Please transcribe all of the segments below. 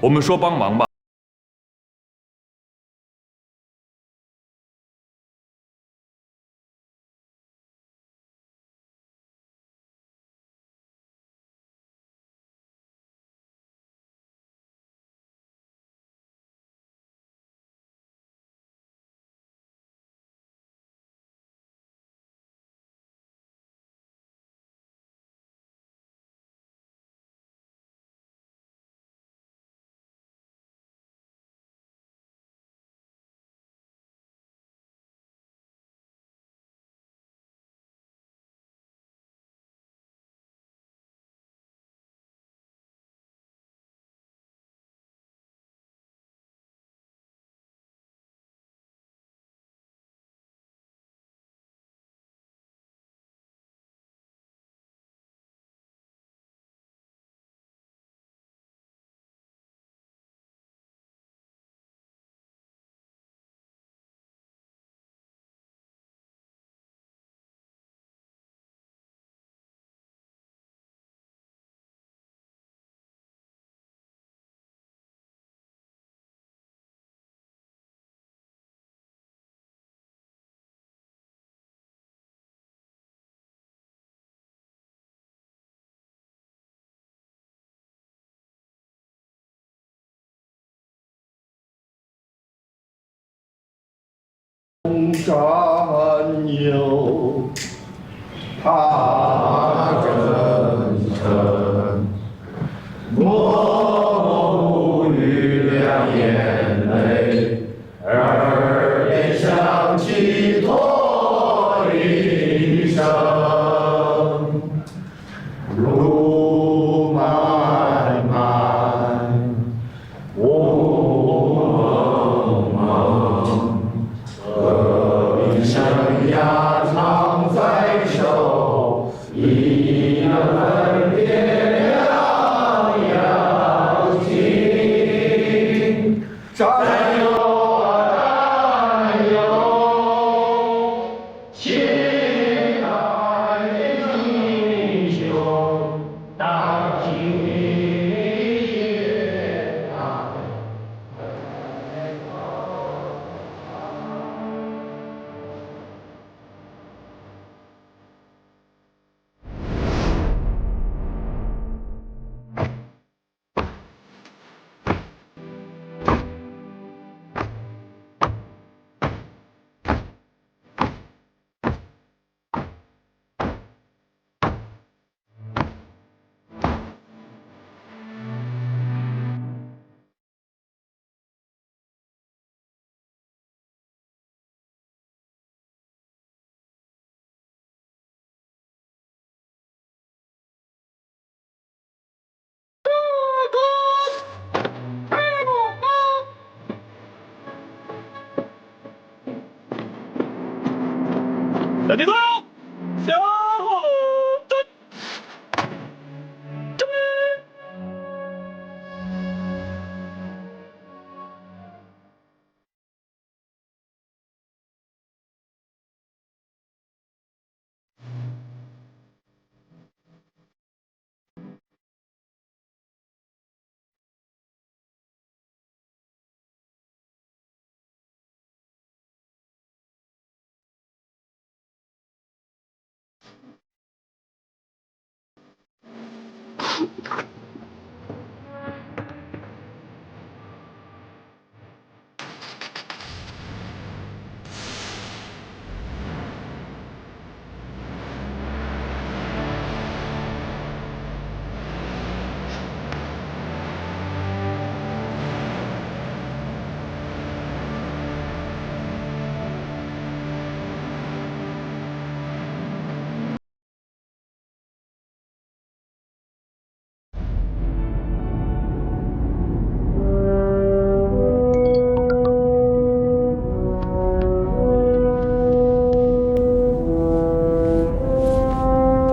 我们说帮忙吧。山有他真诚，我母女俩眼泪，耳边响起驼铃声，路漫漫，雾蒙蒙。生涯常在手，一人分别两样情。战友啊战友，亲爱的英雄，当今夜啊。等你走，向后退。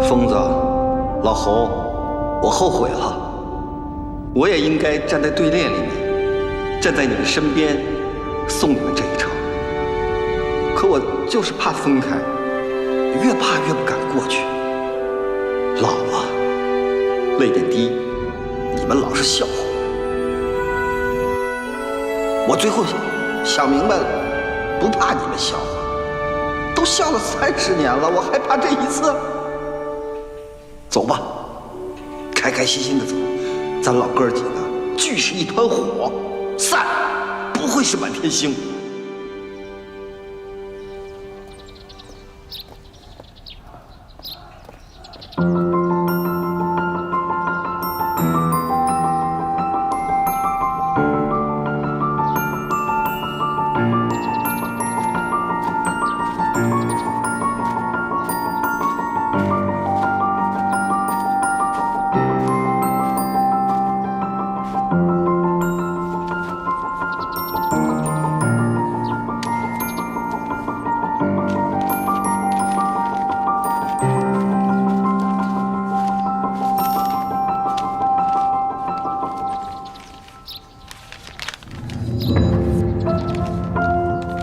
疯子，老侯，我后悔了，我也应该站在队列里面，站在你们身边，送你们这一程。可我就是怕分开，越怕越不敢过去。老了，泪点低，你们老是笑话我。我最后想明白了，不怕你们笑话，都笑了30年了，我还怕这一次？走吧，开开心心的走，咱老哥几个聚是一团火，散不会是满天星。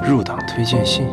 入党推荐信。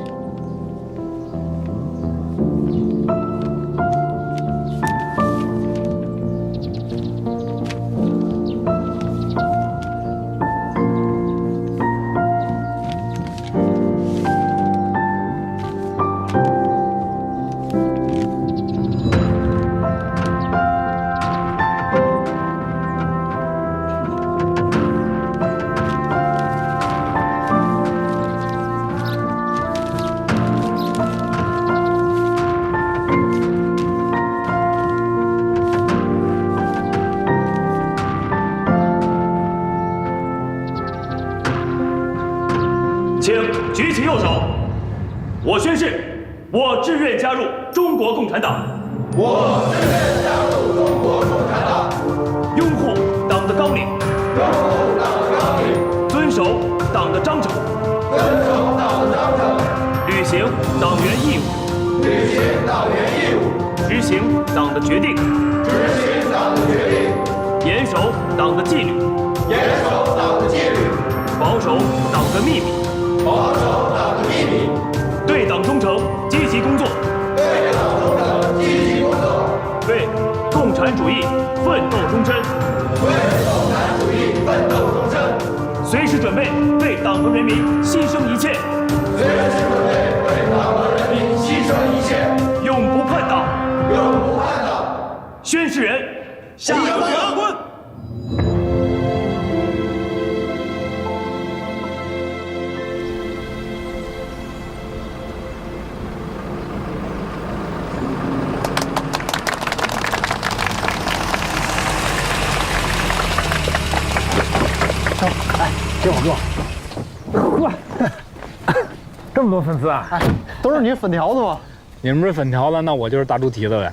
请举起右手。我宣誓，我志愿加入中国共产党。我志愿加入中国共产党，拥护党的纲领，拥护党的纲领，遵守党的章程，遵守党的章程，履行党员义务，履行党员义务，执行党的决定，执行党的决定，严守党的纪律，严守党的纪律，保守党的秘密，保守党的秘密，对党忠诚，积极工作，对党忠诚，积极工作，为共产主义奋斗终身，为共产主义奋斗终身，随时准备为党和人民牺牲一切，随时准备为党和人民牺牲一切，永不叛党。永不叛党。宣誓人夏阳坤。给我哥，这么多粉丝啊！都是你粉条子吗？你们是粉条子，那我就是大猪蹄子呗。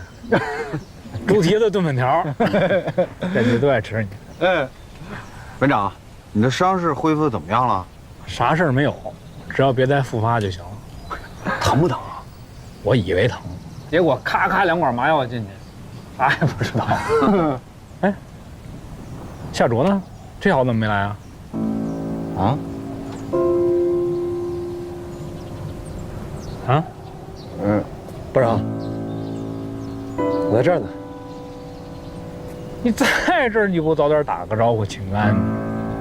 猪蹄子炖粉条，这你都爱吃你。哎，班长，你的伤势恢复得怎么样了？啥事儿没有，只要别再复发就行了。疼不疼啊？我以为疼，结果咔咔2管麻药进去，啥也不知道。哎，夏卓呢？这小子怎么没来啊？啊？啊？班长，我在这儿呢。你在这儿，你给我早点打个招呼请个安。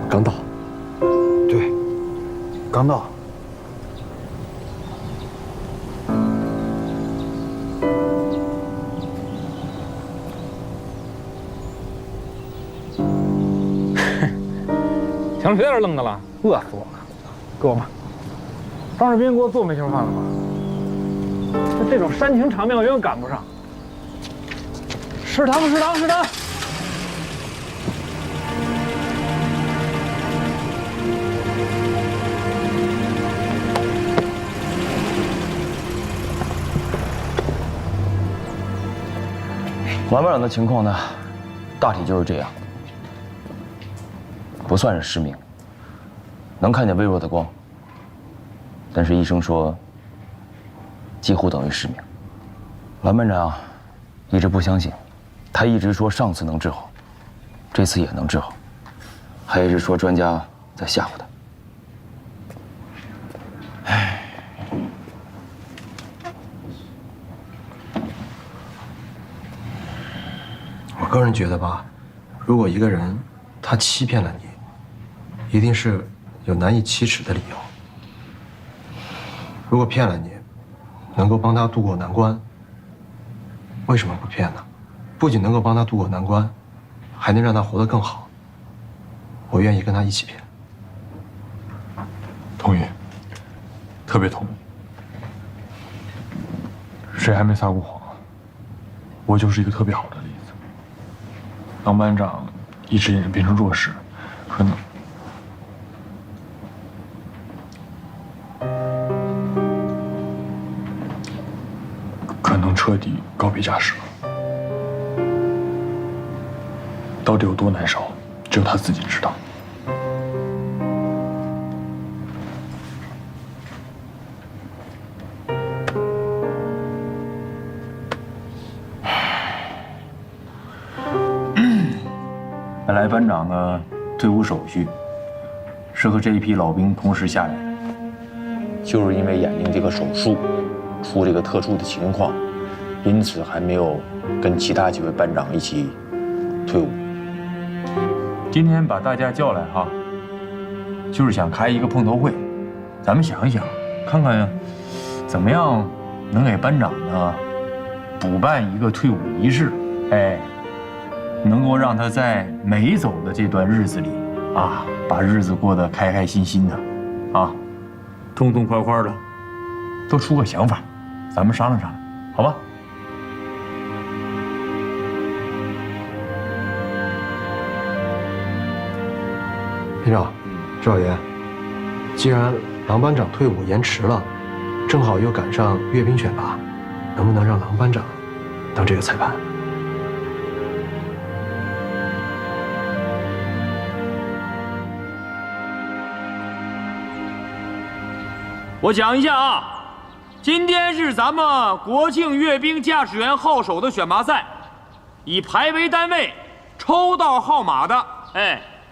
刚到。对，刚到。行了，别在这愣着了，饿死我了。给我吧。张士斌给我做煤球饭了吗？这种煽情场面我永远赶不上。食堂，食堂，食堂。王班长的情况呢，大体就是这样，不算是失明，能看见微弱的光，但是医生说几乎等于失明。王班长一直不相信，他一直说上次能治好，这次也能治好，还一直说专家在吓唬他。我个人觉得吧，如果一个人他欺骗了你，一定是有难以启齿的理由。如果骗了你，能够帮他渡过难关，为什么不骗呢？不仅能够帮他渡过难关，还能让他活得更好。我愿意跟他一起骗。同意，特别同意。谁还没撒过谎？我就是一个特别好的例子。郎班长一直也是变成弱势，可能彻底告别家史了。到底有多难受，只有他自己知道。本来班长的退伍手续是和这一批老兵同时下来，就是因为眼睛这个手术出这个特殊的情况，因此还没有跟其他几位班长一起退伍。今天把大家叫来哈，就是想开一个碰头会，咱们想一想，看看怎么样能给班长呢补办一个退伍仪式，哎。能够让他在没走的这段日子里，啊，把日子过得开开心心的，啊，痛痛快快的，都出个想法，咱们商量商量，好吧？连长，指导员，既然郎班长退伍延迟了，正好又赶上阅兵选拔，能不能让郎班长当这个裁判？我讲一下啊，今天是咱们国庆阅兵驾驶员号手的选拔赛，以排为单位，抽到号码的，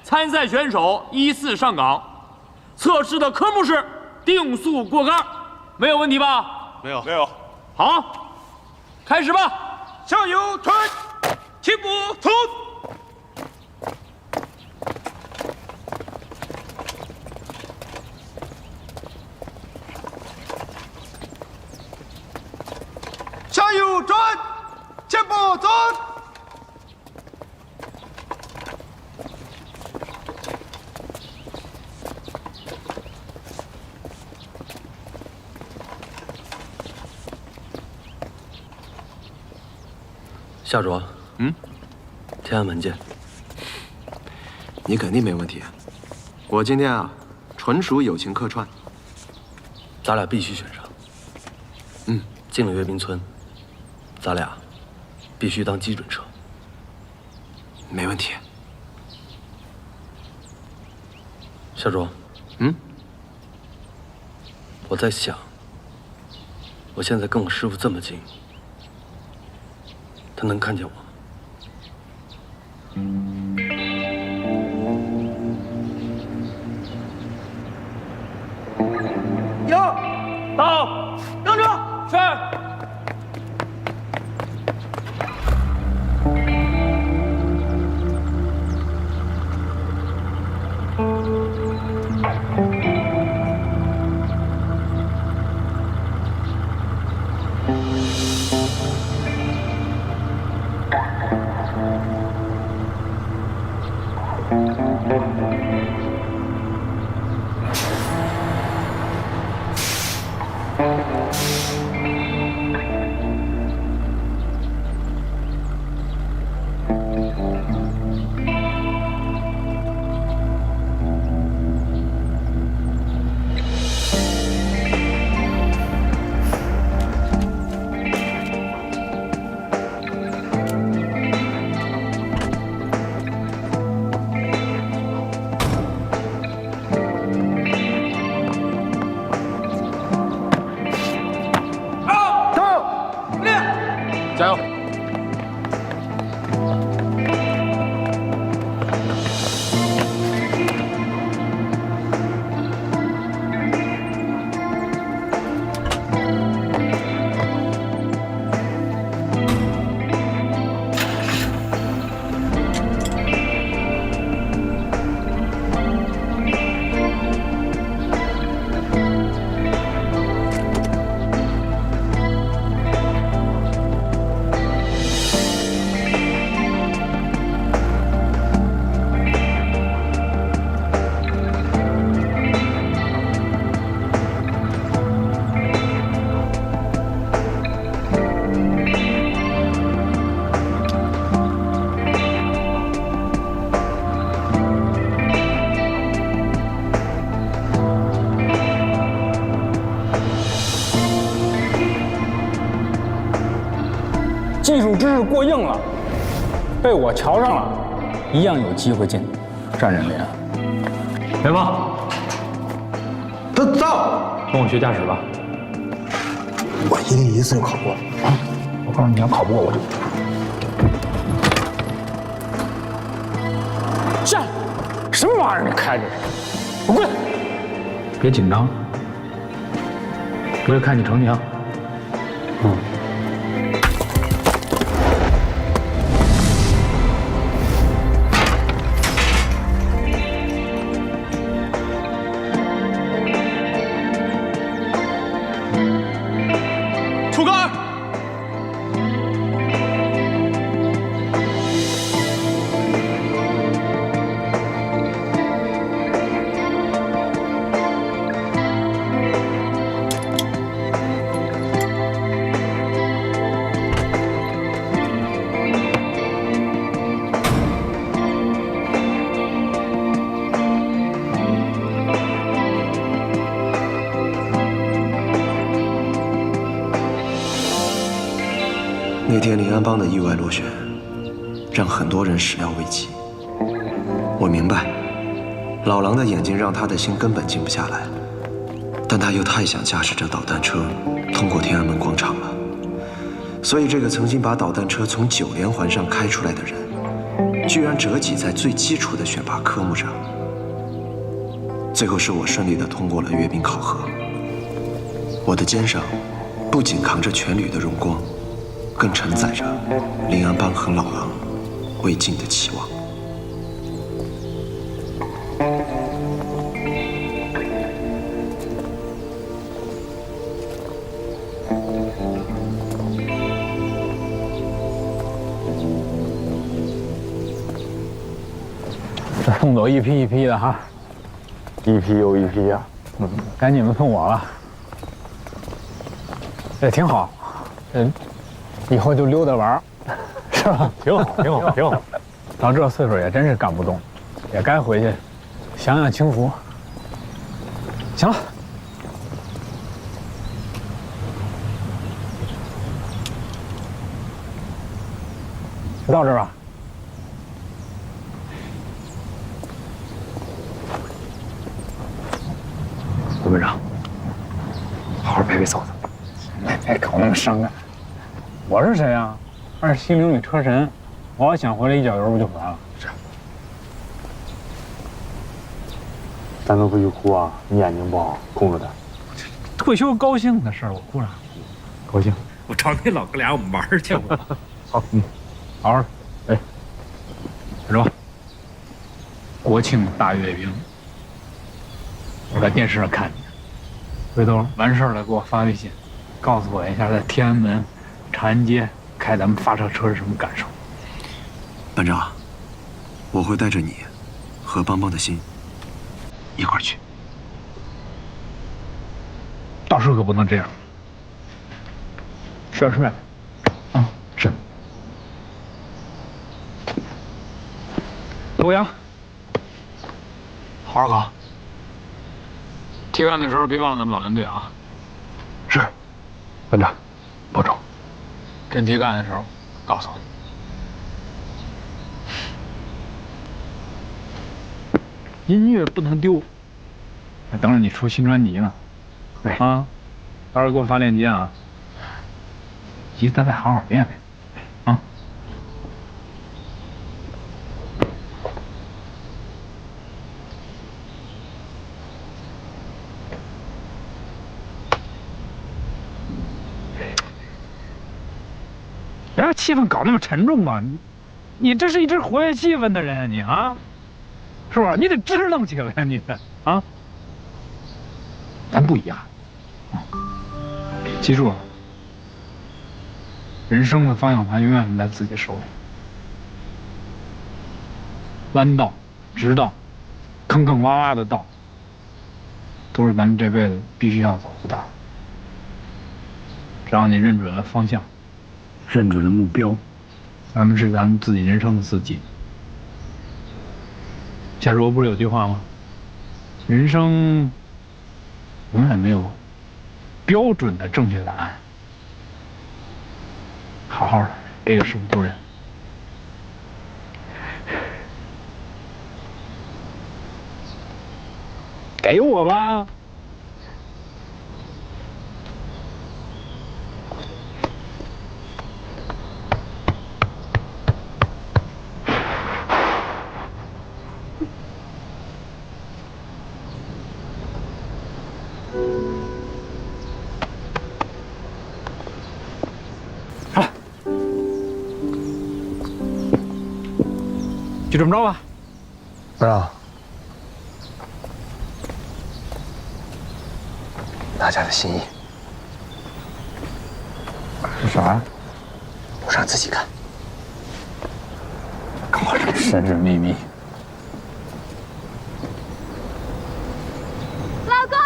参赛选手依次上岗。测试的科目是定速过杆，没有问题吧？没有。好，开始吧。向右推，起步，走。向右转，前步走。夏卓，天安门见。你肯定没问题。我今天啊，纯属友情客串。咱俩必须选上。进了阅兵村，咱俩必须当基准车。没问题。夏卓，我在想，我现在跟我师傅这么近，他能看见我吗？到，等着，是。是过硬了，被我瞧上了，一样有机会进战人连。别忘，他造，跟我学驾驶吧。我1个1次就考过了啊！我告诉你，要考不过我就下。什么玩意儿？你开着？不跪！别紧张，我也看你成绩啊。出杆！那天临安帮的意外落选，让很多人始料未及。我明白，老狼的眼睛让他的心根本静不下来，但他又太想驾驶着导弹车通过天安门广场了。所以，这个曾经把导弹车从9连环上开出来的人，居然折戟在最基础的选拔科目上。最后是我顺利地通过了阅兵考核。我的肩上不仅扛着全旅的荣光，更承载着临安帮和老狼未尽的期望。这送走一批一批的哈，一批又一批啊！该你们送我了，也挺好。以后就溜达玩儿，是吧？挺好，挺好，挺好。到这岁数也真是干不动，也该回去享享清福。行了，就到这儿吧。胡班长，好好陪陪嫂子。别搞那么伤感。我是谁啊？27名旅车神，我要想回来一脚油不就回来了？是。咱都不许哭啊！你眼睛不好，控制点。退休高兴的事儿，我哭啥？高兴。我找那老哥俩我们玩去。好，好好的。哎，小周，国庆大阅兵，我在电视上看见，回头完事儿了给我发微信。告诉我一下，在天安门、长安街开咱们发射车是什么感受？班长，我会带着你和邦邦的心一块儿去。到时候可不能这样。吃饭。啊，是。罗阳，好好考。提干的时候别忘了咱们老连队啊。是。班长，保重。真提干的时候，告诉你，音乐不能丢。还等着你出新专辑呢。对啊，到时候给我发链接啊。急咱再好好练练，啊。别让气氛搞那么沉重吧，你这是一直活跃气氛的人，你啊，是不是？你得支棱起来，你得啊。咱不一样，记住，人生的方向盘永远是在自己手里。弯道、直道、坑坑洼洼的道，都是咱们这辈子必须要走的道。只要你认准了方向，认准了目标，咱们是咱们自己人生的司机。夏卓不是有句话吗？人生永远没有标准的正确答案。好好的，给个师傅丢人。给我吧。就这么着吧。班长，大家的心意，这啥呀？我让自己看。搞什么神神秘秘？老公，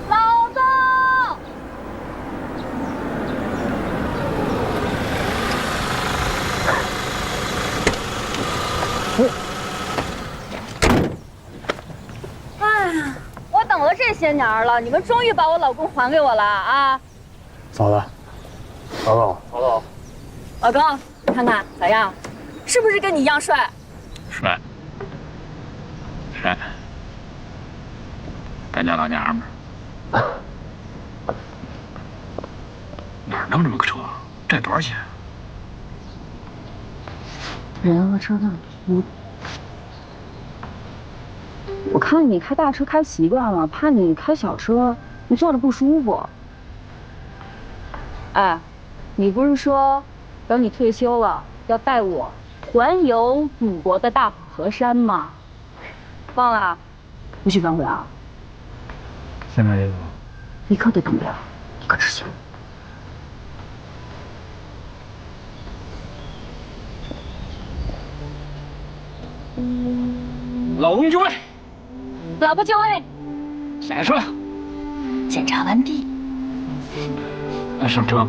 老公。哎呀，我等了这些年了，你们终于把我老公还给我了啊！嫂子，嫂子，嫂子，老公，你看看咋样？是不是跟你一样帅？帅，帅，咱家老娘们儿，哪弄这么个车？这多少钱？人和车都我看你开大车开习惯了，怕你开小车你坐着不舒服。哎，你不是说等你退休了要带我环游祖国的大好河山吗？忘了？不许反悔啊！现在也走，一刻都等不了，你可知晓？老公就位，老婆就位，下车，检查完毕。上车。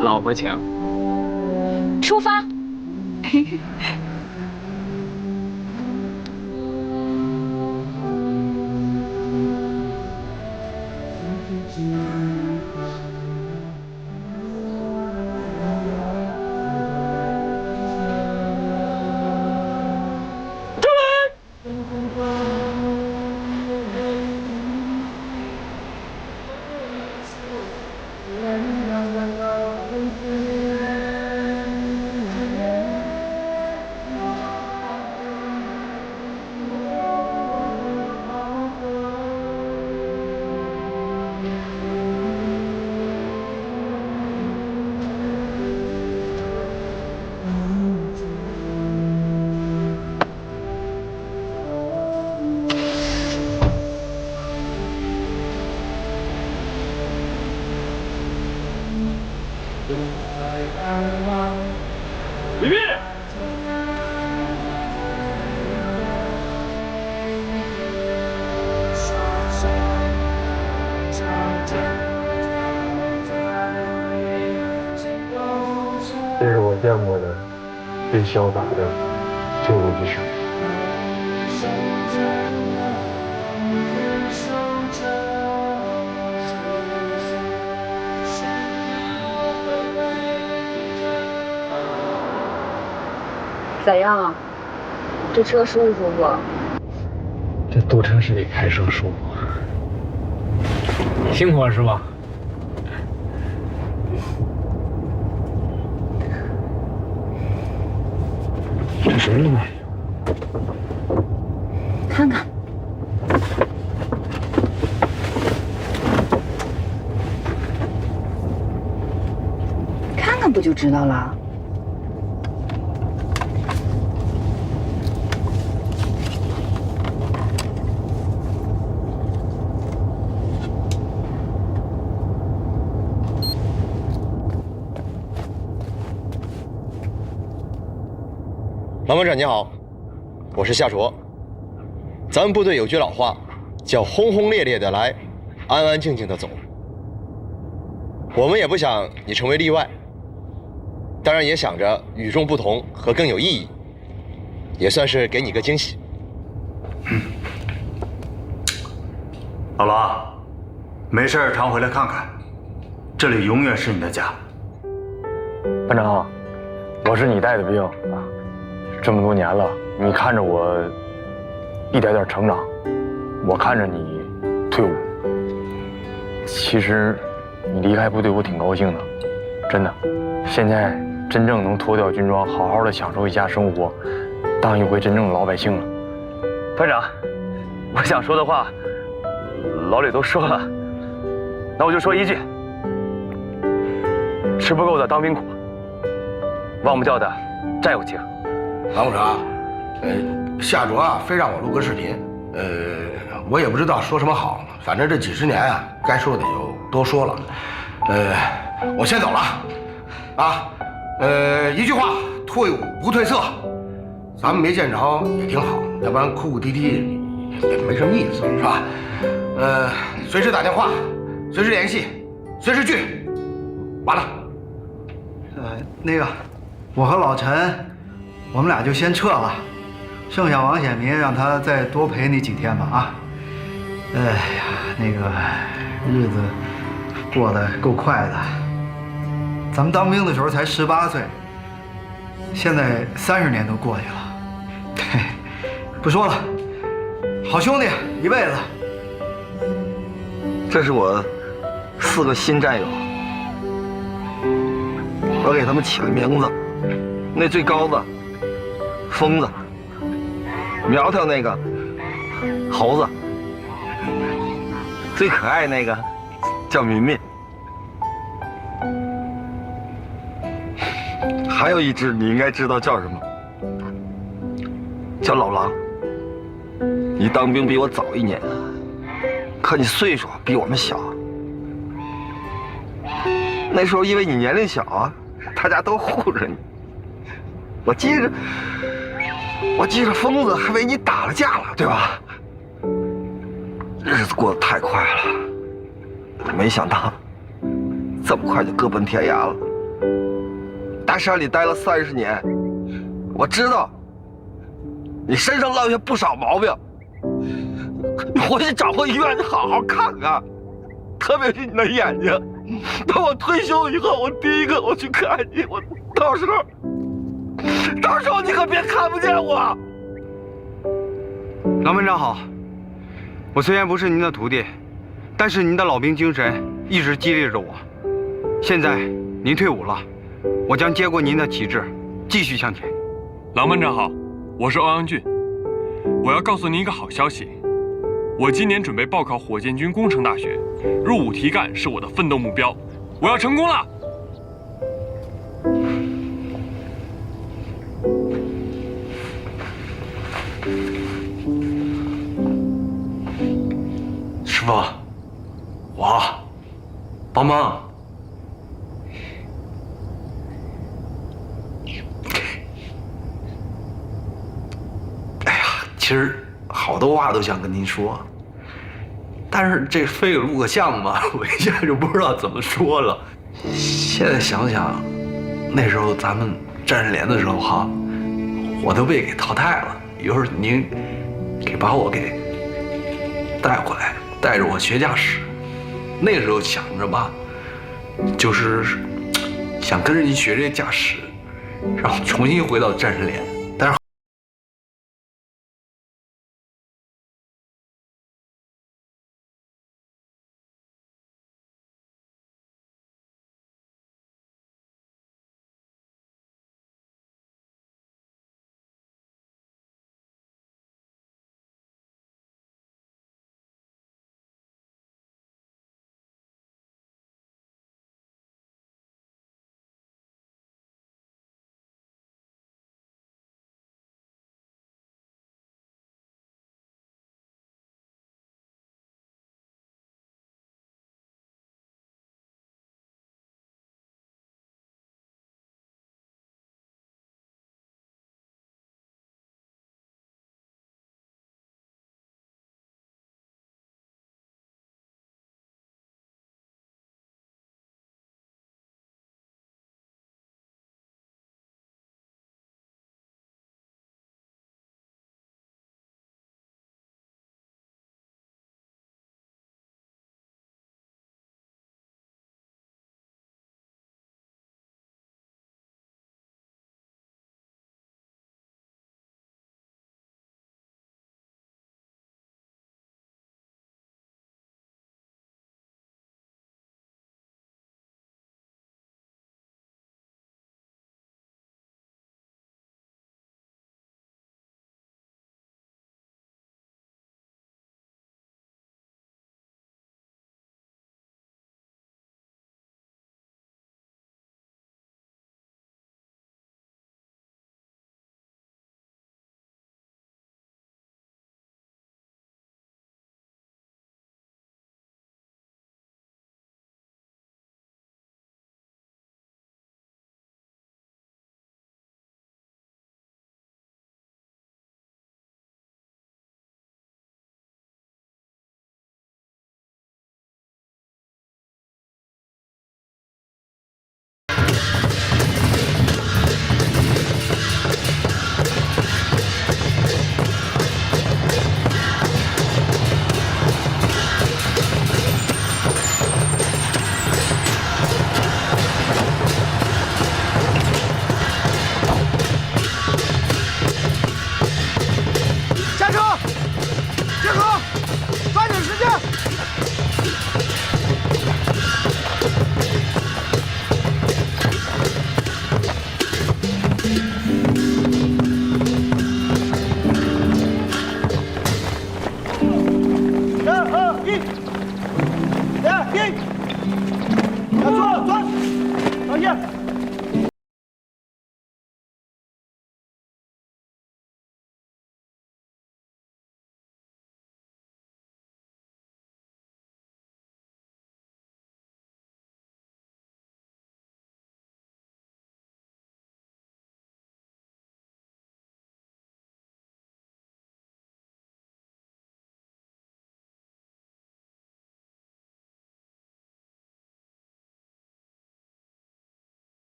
老婆请。出发。礼毕。这是我见过的最潇洒的退伍仪式。咋样？这车舒不舒服？这堵城市里开车舒服。辛苦了是吧？这什么东西？看看。看看不就知道了？王班长你好，我是夏卓。咱们部队有句老话，叫轰轰烈烈的来，安安静静的走。我们也不想你成为例外，当然也想着与众不同和更有意义，也算是给你个惊喜。老罗，没事常回来看看，这里永远是你的家。班长，我是你带的兵啊，这么多年了，你看着我一点点成长，我看着你退伍。其实你离开部队，我挺高兴的，真的。现在真正能脱掉军装，好好的享受一下生活，当一回真正的老百姓了。班长，我想说的话，老李都说了，那我就说一句：吃不够的当兵苦，忘不掉的战友情。王部长，夏卓啊，非让我录个视频，我也不知道说什么好，反正这几十年啊，该说的就都说了，我先走了，啊，一句话，退伍不褪色，咱们没见着也挺好，要不然哭哭啼啼也没什么意思，是吧？随时打电话，随时联系，随时聚，完了。那个，我和老陈，我们俩就先撤了，剩下王显民让他再多陪你几天吧啊。哎呀，那个日子过得够快的，咱们当兵的时候才18岁，现在30年都过去了。嘿，不说了，好兄弟一辈子。这是我4个新战友，我给他们起了名字。那最高的疯子，苗条那个猴子，最可爱那个叫民民，还有一只你应该知道叫什么，叫老狼。你当兵比我早1年，可你岁数比我们小。那时候因为你年龄小啊，大家都护着你。我记着疯子还为你打了架了，对吧？日子过得太快了，没想到这么快就各奔天涯了。大山里待了30年，我知道你身上落下不少毛病，你回去找个医院好好看看，特别是你的眼睛。等我退休以后，我第一个我去看你，我到时候你可别看不见我。郎班长好，我虽然不是您的徒弟，但是您的老兵精神一直激励着我。现在您退伍了，我将接过您的旗帜，继续向前。郎班长好，我是欧阳俊，我要告诉您一个好消息，我今年准备报考火箭军工程大学，入伍提干是我的奋斗目标，我要成功了。师傅，我帮忙。哎呀，其实好多话都想跟您说，但是这非得录个像嘛，我一下就不知道怎么说了。现在想想，那时候咱们战士连的时候哈，我都被给淘汰了。有时候您把我给带回来，带着我学驾驶。那时候想着吧，就是想跟着您学这驾驶，然后重新回到战士连。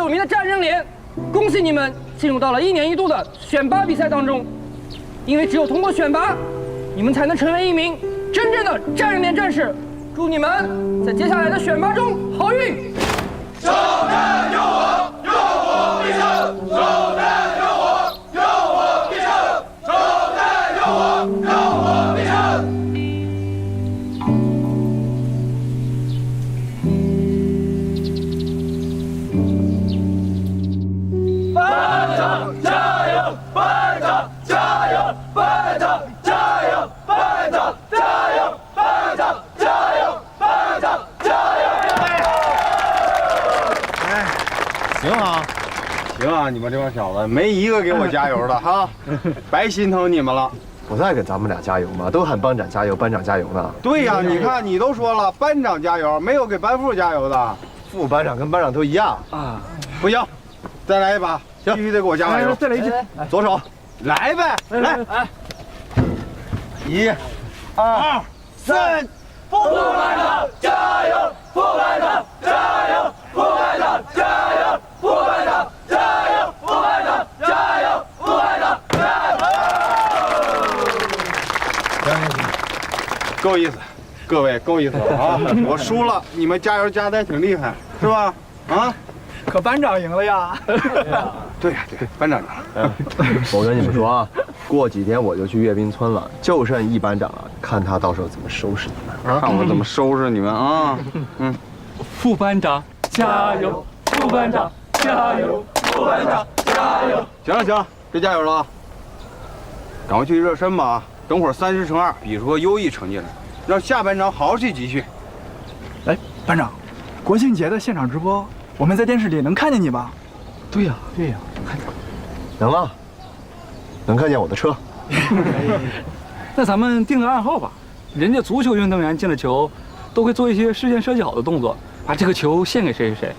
名的战人连，恭喜你们进入到了1年1度的选拔比赛当中。因为只有通过选拔，你们才能成为一名真正的战人连战士。祝你们在接下来的选拔中好运！少战有我，有我必胜！少战有我，有我必胜！少战有我，有我必胜！班长加油！班长加油！班长加油！班长加油！班长加油！班长加油！行啊，行啊，你们这帮小子没一个给我加油的哈，白心疼你们了。不在给咱们俩加油吗？都喊班长加油，班长加油呢。对呀，你看你都说了，班长加油，没有给班副加油的。副班长跟班长都一样啊，不行，再来一把，必须得给我加油。再来一句，左手，来呗，来，1、2、3，副班长加油！副班长加油！副班长加油！副班长加油！副班长加油！副班长加油！够意思，各位够意思了啊！我输了，你们加油加的挺厉害，是吧？啊？可班长赢了呀！对呀，对，班长赢了。我跟你们说啊，过几天我就去阅兵村了，就剩一班长了，看他到时候怎么收拾你们啊！看我怎么收拾你们啊！副班长加油！副班长加油！副班长加油！行了行了，别加油了啊！赶快去热身吧，等会儿30×2比出个优异成绩来，让下班长好好去集训。哎，班长，国庆节的现场直播，我们在电视里能看见你吧？对呀，能啊，能看见我的车。那咱们定个暗号吧。人家足球运动员进了球，都会做一些事先设计好的动作，把这个球献给谁谁谁。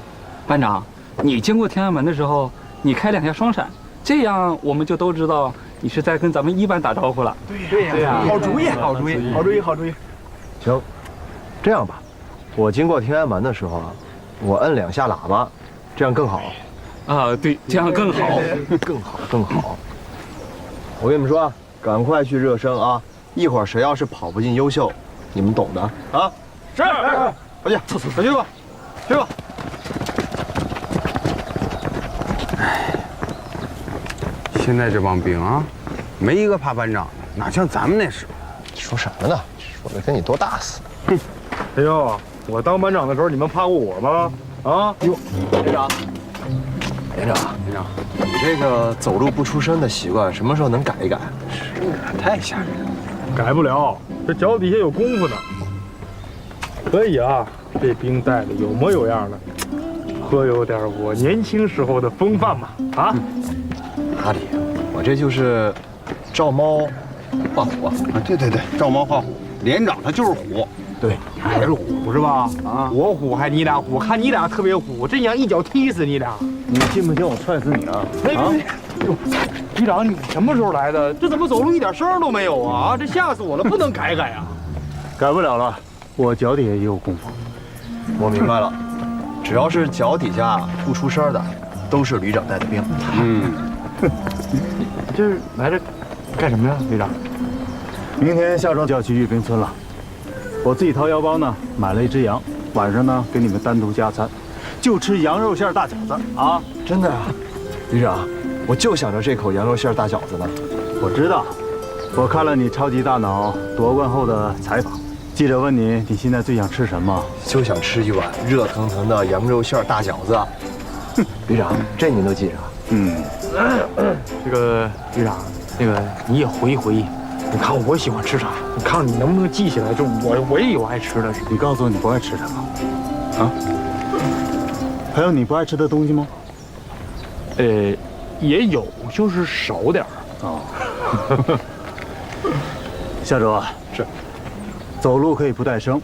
班长，你经过天安门的时候，你开2下双闪，这样我们就都知道你是在跟咱们1班打招呼了。对呀，好主意，好主意，好主意，好主意。行，这样吧，我经过天安门的时候啊，我摁2下喇叭，这样更好。啊，对，这样更好，更好。我跟你们说啊，赶快去热身啊！一会儿谁要是跑不进优秀，你们懂的啊。是，快去，快去吧，去吧。哎，现在这帮兵啊，没一个怕班长的，哪像咱们那时候。说什么呢？说的跟你多大似的。哎呦，我当班长的时候，你们怕过我吗？啊？哟，连长。连长，你这个走路不出声的习惯，什么时候能改一改？是啊，太吓人了。改不了，这脚底下有功夫呢。可以啊，这兵带的有模有样的，颇有点我年轻时候的风范嘛。啊？哪里？我这就是照猫画虎啊！对，照猫画虎。连长他就是虎。对，还是虎是吧？啊，我虎还你俩虎，看你俩特别虎，真想一脚踢死你俩。你信不信我踹死你啊？哎，局长，你什么时候来的？这怎么走路一点声都没有啊？这吓死我了，不能改改啊！改不了了，我脚底下也有功夫。我明白了，只要是脚底下不出声的，都是旅长带的兵。你这是来这干什么呀，旅长？明天下周就要去阅兵村了。我自己掏腰包呢，买了一只羊，晚上呢给你们单独加餐，就吃羊肉馅大饺子啊！真的啊，旅长，我就想着这口羊肉馅大饺子呢。我知道，我看了你超级大脑夺冠后的采访，记者问你现在最想吃什么，就想吃一碗热腾腾的羊肉馅大饺子。旅长，这您都记着？这个旅长，那个你也回忆回忆。你看我喜欢吃啥？你看你能不能记起来？就我也有爱吃的。你告诉我你不爱吃什么？啊？还有你不爱吃的东西吗？也有，就是少点儿。哦。夏周啊，是。走路可以不带声，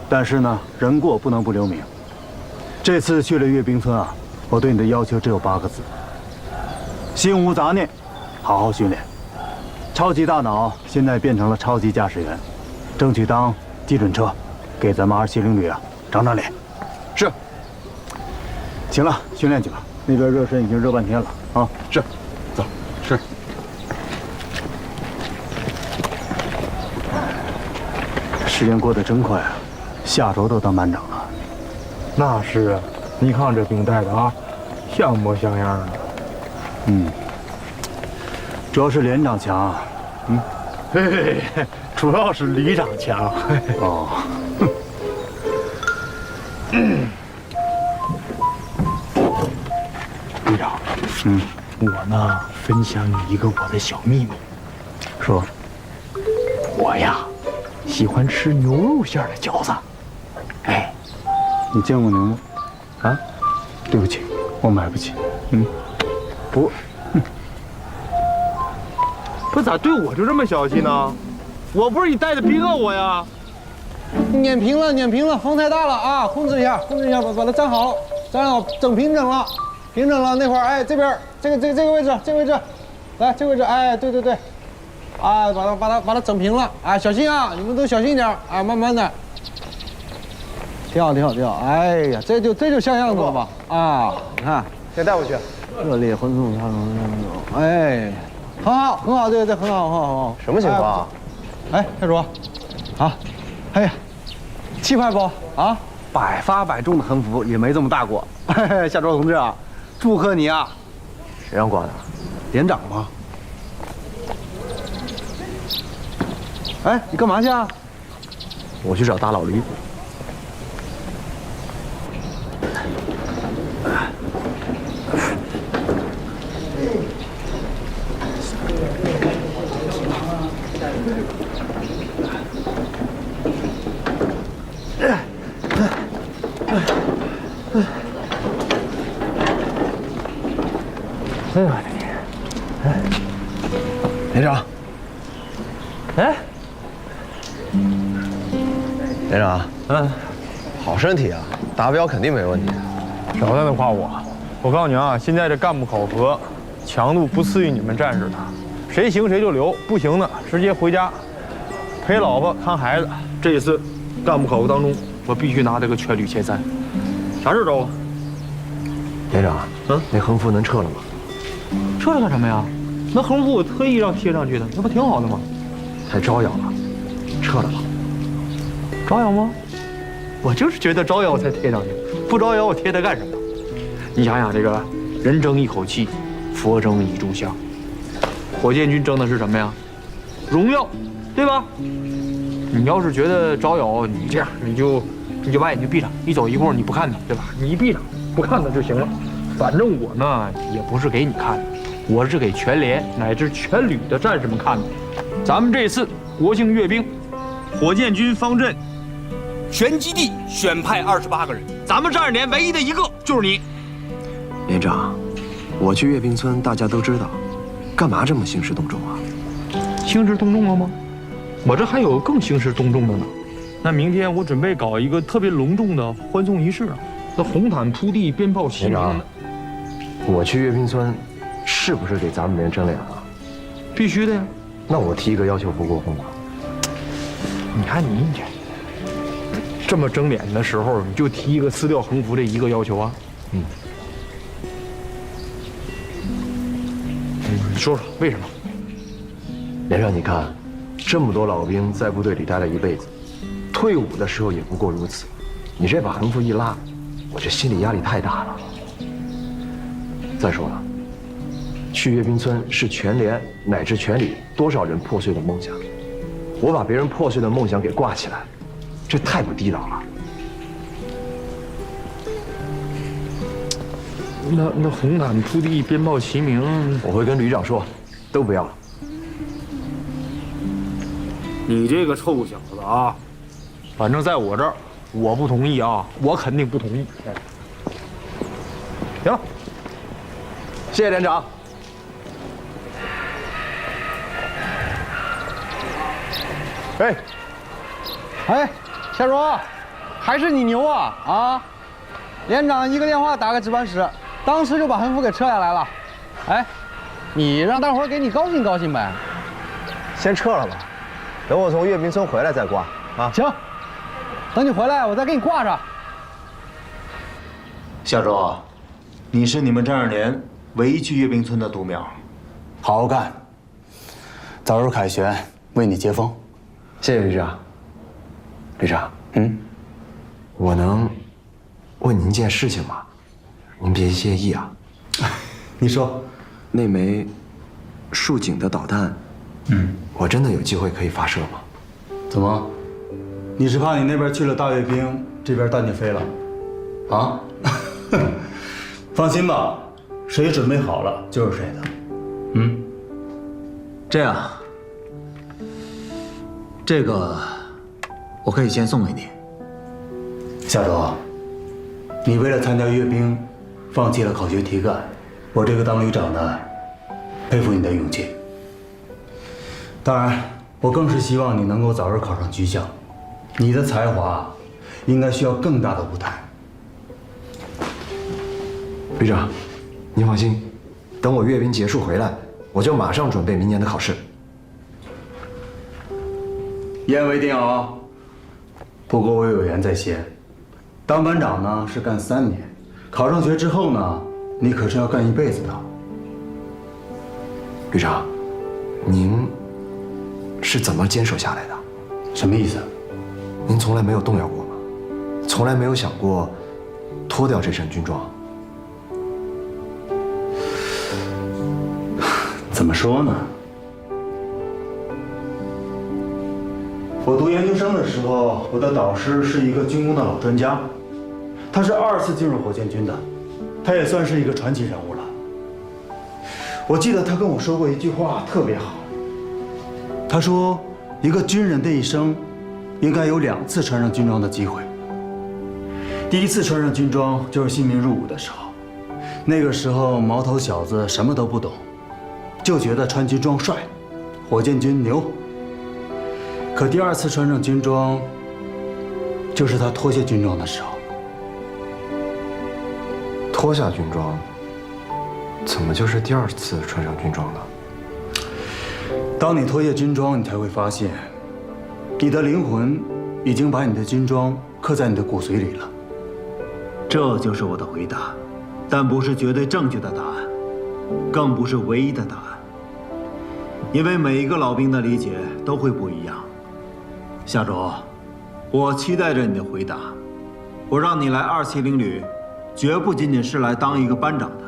但是呢，人过不能不留名。这次去了阅兵村啊，我对你的要求只有8个字：心无杂念，好好训练。超级大脑现在变成了超级驾驶员，争取当基准车，给咱们270旅啊长长脸。是。行了，训练去吧。那边热身已经热半天了啊。是，走，是。时间过得真快啊，下周都当班长了。那是啊，你看这兵带的啊，像模像样的。主要是连长强。嘿，主要是旅长强。哦。旅长，我呢分享你一个我的小秘密。说，我呀喜欢吃牛肉馅的饺子。哎，你见过牛吗？啊，对不起，我买不起。不，不咋对我就这么小气呢？我不是你带的兵啊，我呀。碾平了，碾平了，风太大了啊！控制一下，控制一下，把它站好，站好，整平整了，平整了。那会儿，哎，这边这个位置，这个位置，来这个位置，哎，对对对，啊，把它整平了，啊，小心啊，你们都小心点啊，慢慢的。挺好，挺好，挺好。哎呀，这就像样子了吧？啊，你看，先带我去。热烈欢送他，哎，很好，很好，对对，很好，很好，很好。什么情况？哎，太主，啊，哎呀，气派不啊？100发100中的横幅也没这么大过。夏卓同志啊，祝贺你啊！谁让挂的？连长吗？哎，你干嘛去啊？我去找大老驴。哎呦我的天！连长，哎，连长，好身体啊，达标肯定没问题。少在那夸我！我告诉你啊，现在这干部考核强度不次于你们战士的，谁行谁就留，不行的直接回家陪老婆看孩子。这一次干部考核当中，我必须拿这个全旅前3。啥事找我？连长，那横幅能撤了吗？撤了干什么呀？那横幅我特意让贴上去的，那不挺好的吗？太招摇了，撤了吧。招摇吗？我就是觉得招摇我才贴上去，不招摇我贴它干什么？你想想，这个人争一口气，佛争一炷香。火箭军争的是什么呀？荣耀，对吧？你要是觉得招摇，你这样你就把眼睛闭上，一走一步你不看它，对吧？你一闭上不看它就行了。反正我呢也不是给你看的，我是给全连乃至全旅的战士们看的。咱们这次国庆阅兵，火箭军方阵全基地选派28个人，咱们战士连唯一的一个就是你。连长，我去阅兵村，大家都知道，干嘛这么兴师动众啊？兴师动众了吗？我这还有更兴师动众的呢。那明天我准备搞一个特别隆重的欢送仪式啊，那红毯铺地，鞭炮齐鸣。我去阅兵村，是不是给咱们连争脸啊？必须的呀。那我提一个要求不过分吧？你看你这么争脸的时候，你就提一个撕掉横幅这一个要求啊？你说说为什么？连长，你看，这么多老兵在部队里待了一辈子，退伍的时候也不过如此。你这把横幅一拉，我这心理压力太大了。再说了，去阅兵村是全连乃至全旅多少人破碎的梦想，我把别人破碎的梦想给挂起来，这太不地道了。那红毯铺地，鞭炮齐鸣，我会跟旅长说，都不要了。你这个臭小子啊，反正在我这儿，我不同意啊，我肯定不同意。行了，谢谢连长。哎，夏卓，还是你牛啊啊！连长一个电话打给值班室，当时就把横幅给撤下来了。哎，你让大伙儿给你高兴高兴呗。先撤了吧，等我从阅兵村回来再挂啊。行，等你回来我再给你挂上。夏卓，你是你们张2连唯一去阅兵村的独苗，好好干，早日凯旋，为你接风。谢谢旅长。旅长，我能问您件事情吗？您别介意啊。你说，那枚树井的导弹，我真的有机会可以发射吗？怎么？你是怕你那边去了大阅兵，这边弹就飞了？啊？放心吧，谁准备好了就是谁的。这样，这个我可以先送给你。夏卓，你为了参加阅兵，放弃了考学题干，我这个当旅长的，佩服你的勇气。当然，我更是希望你能够早日考上军校，你的才华应该需要更大的舞台。旅长，您放心，等我阅兵结束回来，我就马上准备明年的考试。言为定啊。不过我有言在先，当班长呢是干3年，考上学之后呢，你可是要干一辈子的。旅长，您是怎么坚守下来的？什么意思？您从来没有动摇过吗？从来没有想过脱掉这身军装？怎么说呢？我读研究生的时候，我的导师是一个军工的老专家，他是2次进入火箭军的，他也算是一个传奇人物了。我记得他跟我说过一句话特别好，他说一个军人的一生应该有2次穿上军装的机会。第一次穿上军装就是新兵入伍的时候，那个时候毛头小子什么都不懂，就觉得穿军装帅，火箭军牛。可第2次穿上军装，就是他脱下军装的时候。脱下军装，怎么就是第2次穿上军装呢？当你脱下军装，你才会发现，你的灵魂已经把你的军装刻在你的骨髓里了。这就是我的回答，但不是绝对正确的答案，更不是唯一的答案。因为每一个老兵的理解都会不一样。夏卓，我期待着你的回答。我让你来270旅，绝不仅仅是来当一个班长的。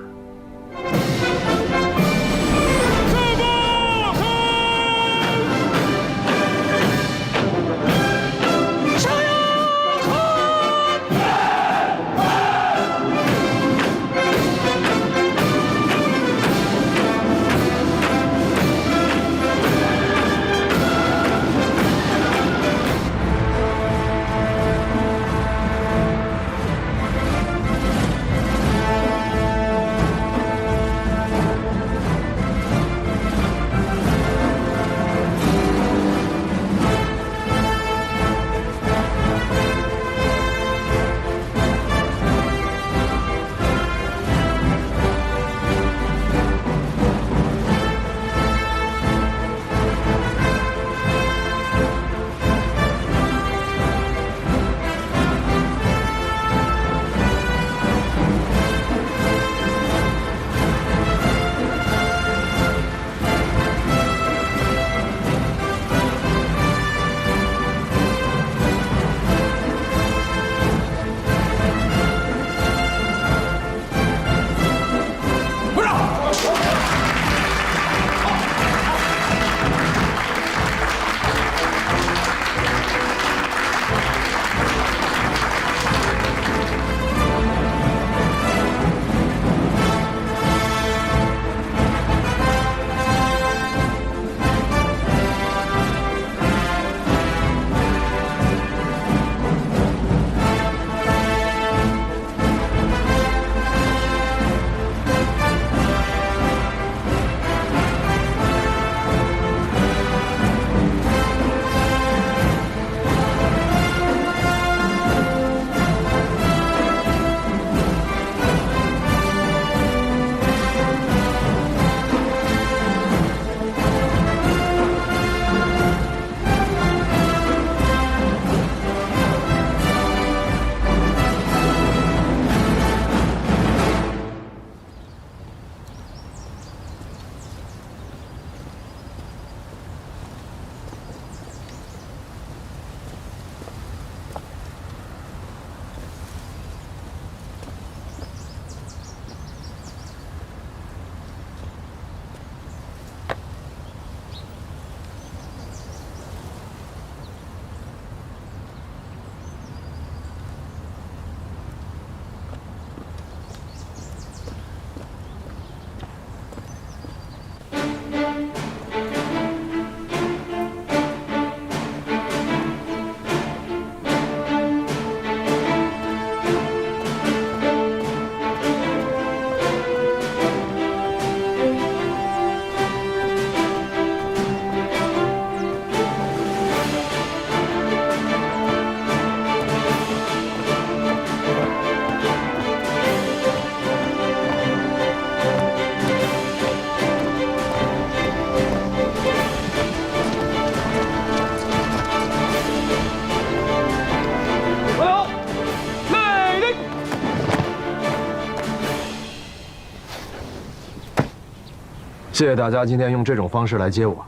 谢谢大家今天用这种方式来接我，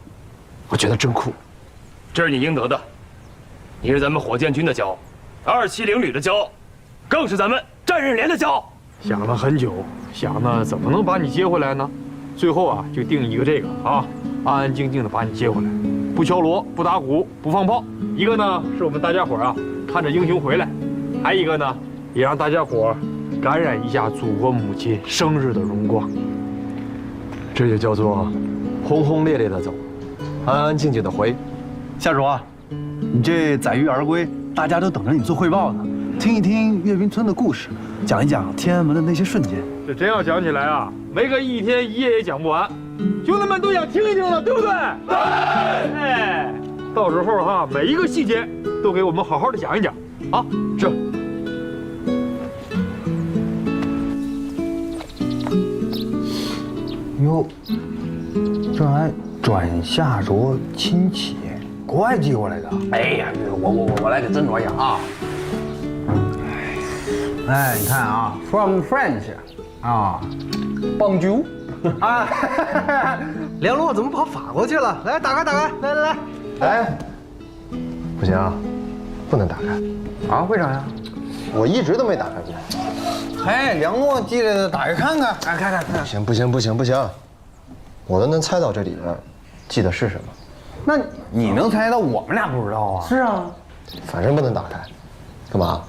我觉得真酷。这是你应得的，你是咱们火箭军的骄傲，270旅的骄傲，更是咱们战刃连的骄傲。想了很久，想呢怎么能把你接回来呢？最后啊，就定一个这个啊，安安静静的把你接回来，不敲锣，不打鼓，不放炮。一个呢是我们大家伙啊看着英雄回来，还一个呢也让大家伙感染一下祖国母亲生日的荣光。这就叫做轰轰烈烈的走，安安静静的回。夏主啊，你这载誉而归，大家都等着你做汇报呢。听一听阅兵村的故事，讲一讲天安门的那些瞬间。这真要讲起来啊，没个一天一夜也讲不完。兄弟们都想听一听了，对不对？对。哎，到时候哈，每一个细节都给我们好好的讲一讲啊。是。哟，这还转夏卓亲启，国外寄过来的。哎呀，我来给斟酌一下啊。哎，你看啊 ，from French， 啊 ，Bonjour， 啊，梁洛怎么跑法国去了？来，打开，来。哎，不行啊，不能打开。啊？为啥呀？我一直都没打开过。嘿，梁洛寄来的，打开看看。哎，看。不行，我都能猜到这里面寄的是什么。那你能猜到，我们俩不知道啊？是啊，反正不能打开。干嘛？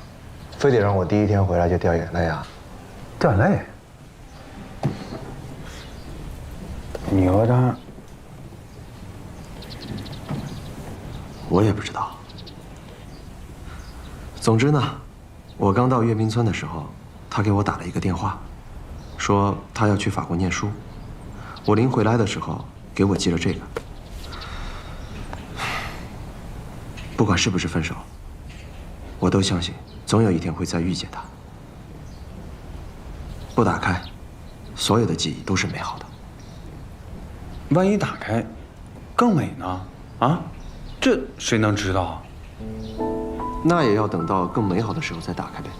非得让我第一天回来就掉眼泪啊？掉眼泪？你和他，我也不知道。总之呢，我刚到阅兵村的时候，他给我打了一个电话，说他要去法国念书。我临回来的时候，给我寄了这个。不管是不是分手，我都相信总有一天会再遇见他。不打开，所有的记忆都是美好的。万一打开，更美呢？啊，这谁能知道啊？那也要等到更美好的时候再打开呗。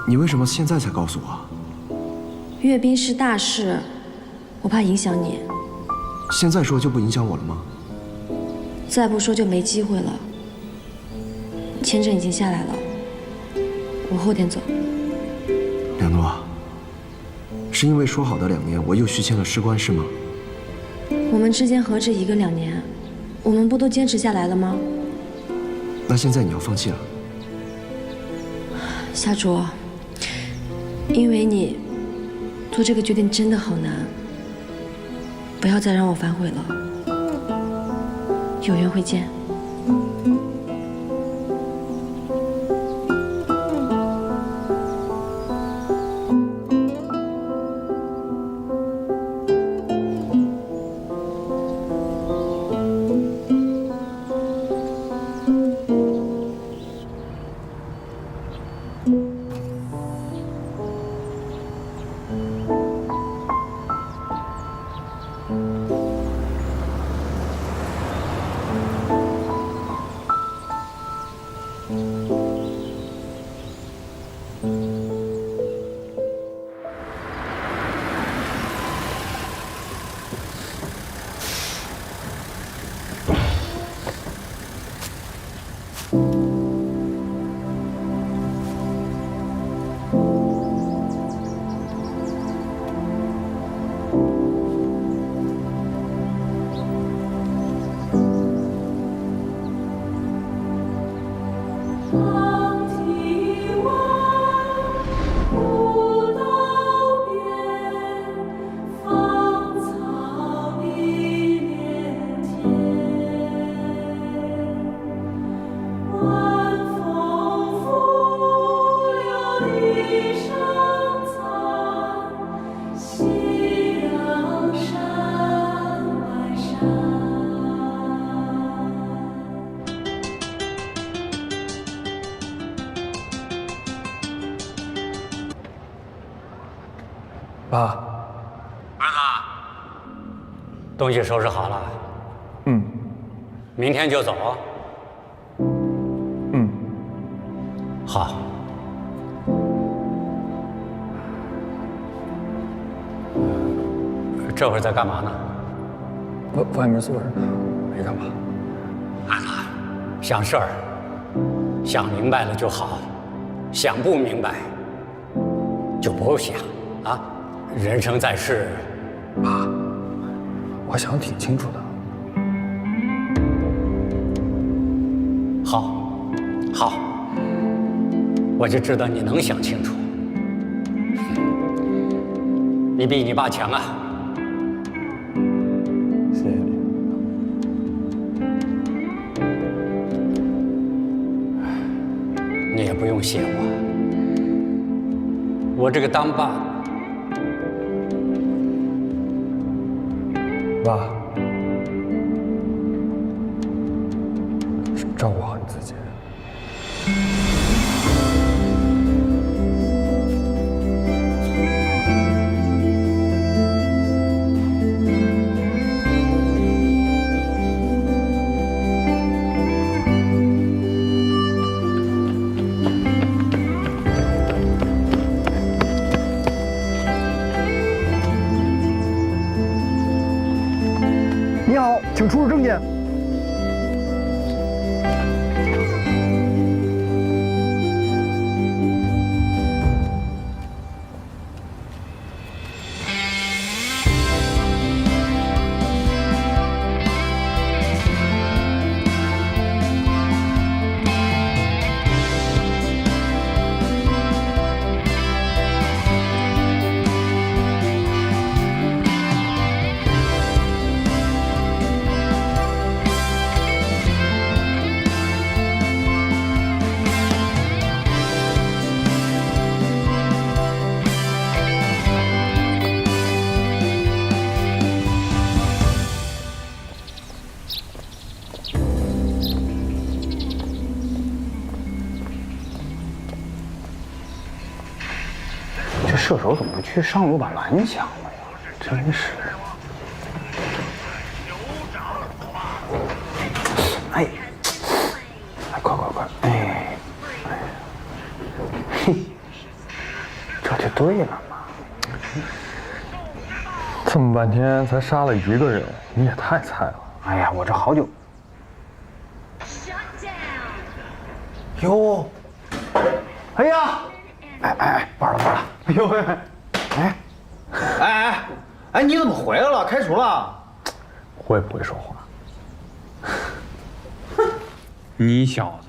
你为什么现在才告诉我？阅兵是大事，我怕影响你。现在说就不影响我了吗？再不说就没机会了。签证已经下来了，我后天走。梁诺，是因为说好的2年，我又续签了士官是吗？我们之间何止1个2年，我们不都坚持下来了吗？那现在你要放弃了？夏卓，因为你做这个决定真的好难，不要再让我反悔了。有缘会见。爸，儿子，东西收拾好了。明天就走。好。这会儿在干嘛呢？外面坐着呢，没干嘛。孩子，想事儿，想明白了就好，想不明白就不想啊。人生在世，爸，我想挺清楚的。好，好，我就知道你能想清楚。你比你爸强啊！谢谢你。你也不用谢我，我这个当爸，爸，照顾好你自己。你好，请出示证件。这射手怎么不去上路把蓝抢了呀？真是。哎，快快快！哎，嘿，这就对了嘛。这么半天才杀了一个人，你也太菜了。哎呀，我这好久。哟，哎呀！哎，完了！哎呦喂！哎，你怎么回来了？开除了？会不会说话？你小子，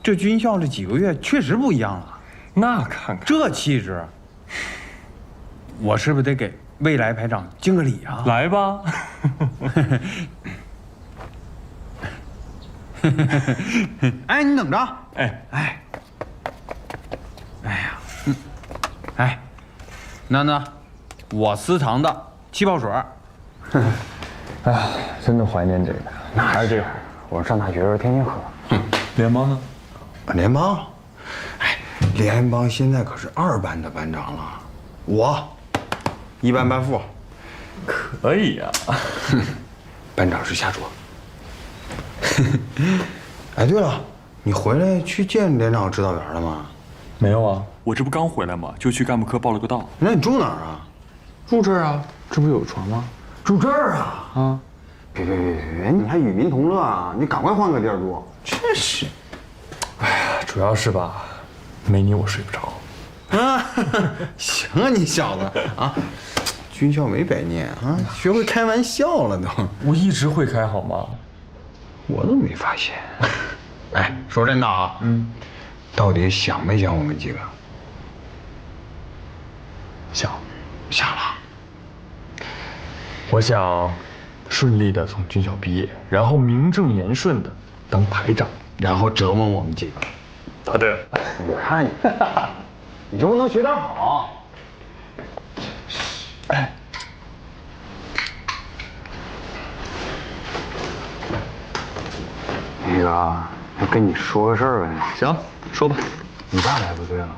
这军校这几个月确实不一样了。那看看这气质，我是不是得给未来排长敬个礼啊？来吧。哎，你等着！那我私藏的气泡水。哎呀，真的怀念这个。哪还是这会儿？我上大学时候天天喝。联邦呢？联邦？哎，联邦现在可是2班的班长了，我1班班副。可以呀。班长是下桌。哎，对了，你回来去见连长指导员了吗？没有啊，我这不刚回来吗？就去干部科报了个到。那你住哪儿啊？住这儿啊，这不有床吗？住这儿啊？啊！别，你还与民同乐啊？你赶快换个地儿住。真是，哎呀，主要是吧，没你我睡不着。啊，行啊，你小子啊，军校没白念啊，学会开玩笑了都。我一直会开好吗？我怎么没发现？哎，说真的啊，到底想没想我们几个？想了。我想顺利的从军校毕业，然后名正言顺的当排长，然后折磨我们几个。好的。我看你，你就不能学点好？哎。那个，要跟你说个事儿呗。行，说吧。你爸来部队了。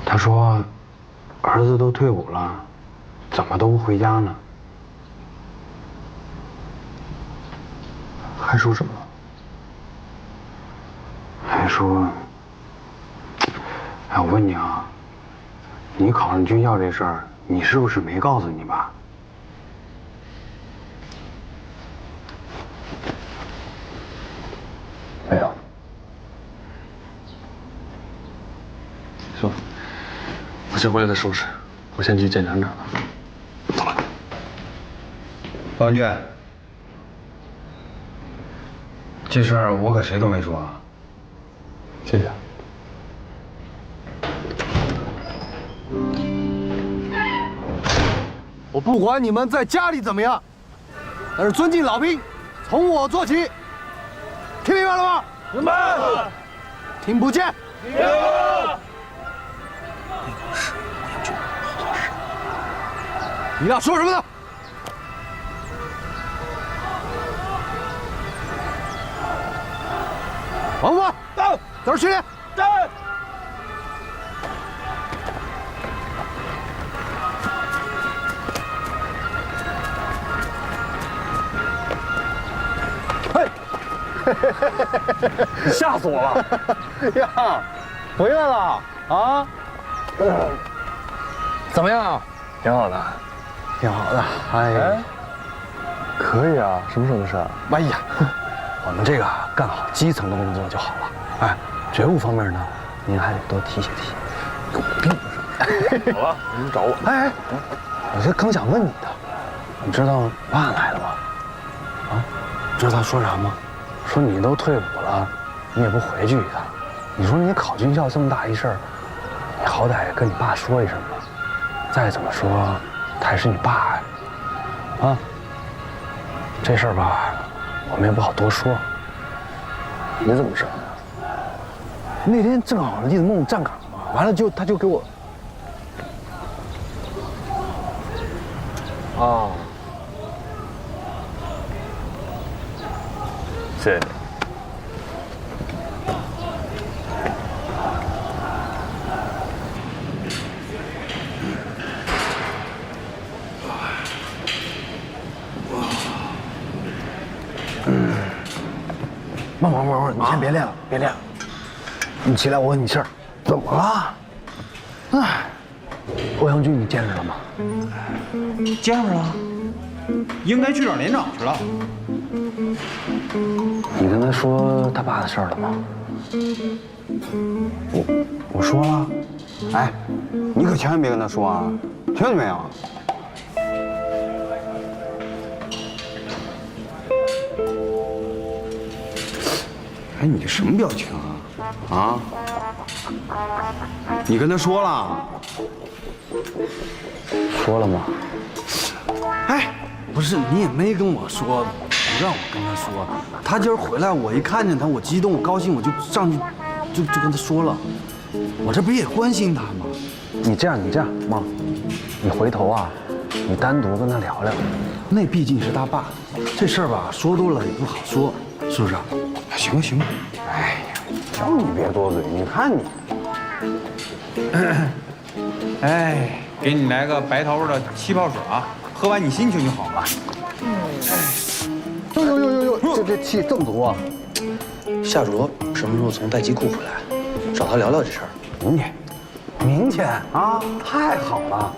他说，儿子都退伍了，怎么都不回家呢？还说什么？还说，哎，我问你啊，你考上军校这事儿，你是不是没告诉你爸？没有。说，我先回来再收拾，我先去见厂长了。走了。方文俊，这事儿我可谁都没说啊。谢谢。我不管你们在家里怎么样，但是尊敬老兵，从我做起。听明白了吗？明白了。听不见？听见了。你俩说什么呢？王八，到，早点训练。到。吓死我了！呀，回来了啊？怎么样？挺好的，挺好的。哎，可以啊，什么时候的事？哎呀，我们这个干好基层的工作就好了。哎，觉悟方面呢，您还得多提携提携。有病！好了，你找我。哎，我这刚想问你的，你知道爸来了吗？啊，知道他说啥吗？说你都退伍了，你也不回去一趟。你说你考军校这么大一事儿，你好歹跟你爸说一声吧。再怎么说，他还是你爸呀。啊，这事儿吧，我们也不好多说。你怎么知道的？那天正好李子梦站岗嘛，完了他就给我。哦。谢谢你。慢，你先别练了，别练了。你起来，我问你事儿。怎么了？哎，欧阳军你见着了吗？见着了，应该去找连长去了。你跟他说他爸的事儿了吗？我说了。哎，你可千万别跟他说啊，听见没有？哎，你这什么表情啊？啊？你跟他说了？说了吗？哎，不是，你也没跟我说，不让我跟他说。他今儿回来，我一看见他，我激动，我高兴，我就上去，就跟他说了。我这不也关心他吗？你这样，妈，你回头啊，你单独跟他聊聊。那毕竟是他爸，这事儿吧，说多了也不好说，是不是？行。哎呀，叫你别多嘴，你看你。哎，给你来个白桃味的气泡水啊，喝完你心情就好了。哟，这气这么足啊！夏卓什么时候从待机库回来？找他聊聊这事儿。明天啊，太好了。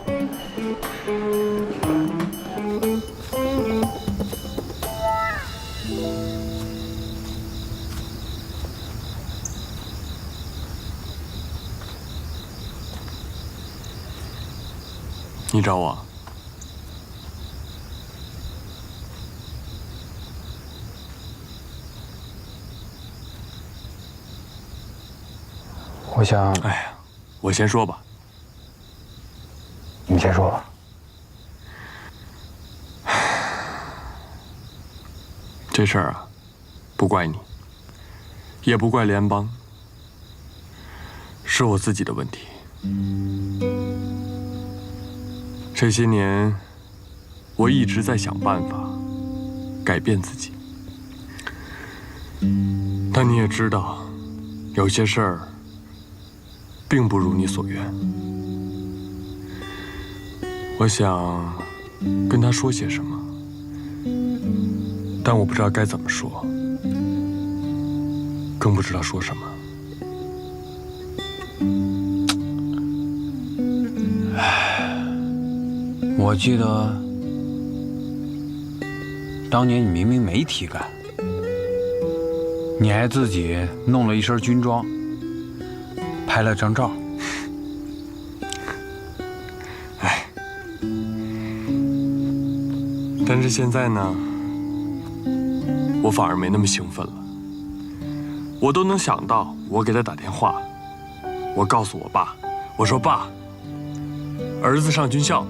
你找我？我想，哎呀，我先说吧。你先说吧。这事儿啊，不怪你，也不怪联邦，是我自己的问题。这些年，我一直在想办法改变自己，但你也知道，有些事儿并不如你所愿。我想跟他说些什么，但我不知道该怎么说。更不知道说什么。我记得当年你明明没体感，你还自己弄了一身军装，拍了张照。哎，但是现在呢，我反而没那么兴奋了。我都能想到，我给他打电话，我告诉我爸，我说爸，儿子上军校了。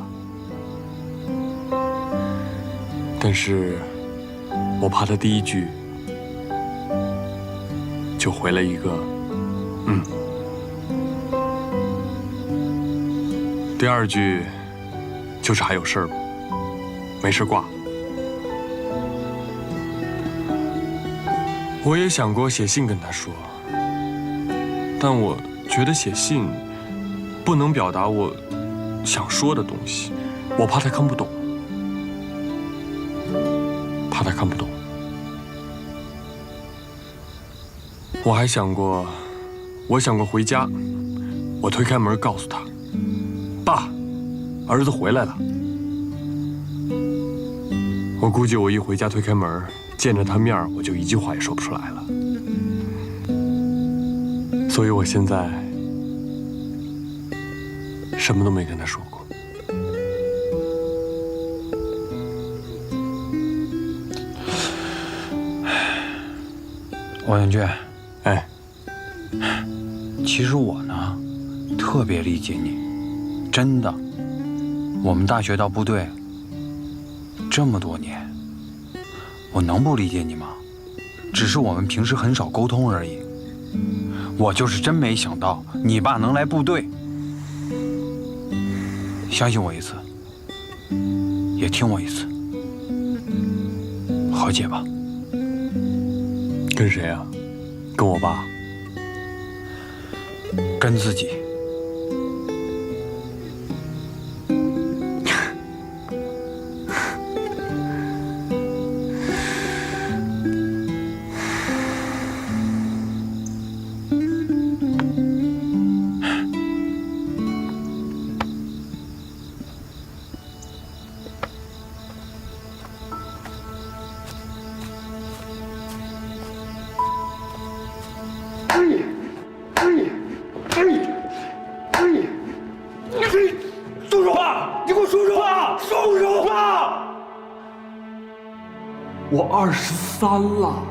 但是，我怕他第一句就回了一个“嗯”，第二句就是还有事儿吗？没事挂。我也想过写信跟他说，但我觉得写信不能表达我想说的东西，我怕他看不懂。怕他看不懂。我还想过，回家，我推开门告诉他：“爸，儿子回来了。”我估计我一回家推开门，见着他面，我就一句话也说不出来了。所以我现在什么都没跟他说过。王永俊，哎，其实我呢，特别理解你，真的。我们大学到部队这么多年，我能不理解你吗？只是我们平时很少沟通而已。我就是真没想到你爸能来部队，相信我一次，也听我一次，和解吧。跟谁啊？跟我爸？跟自己。松手！爸，你给我松手！爸，松手！爸，我23了，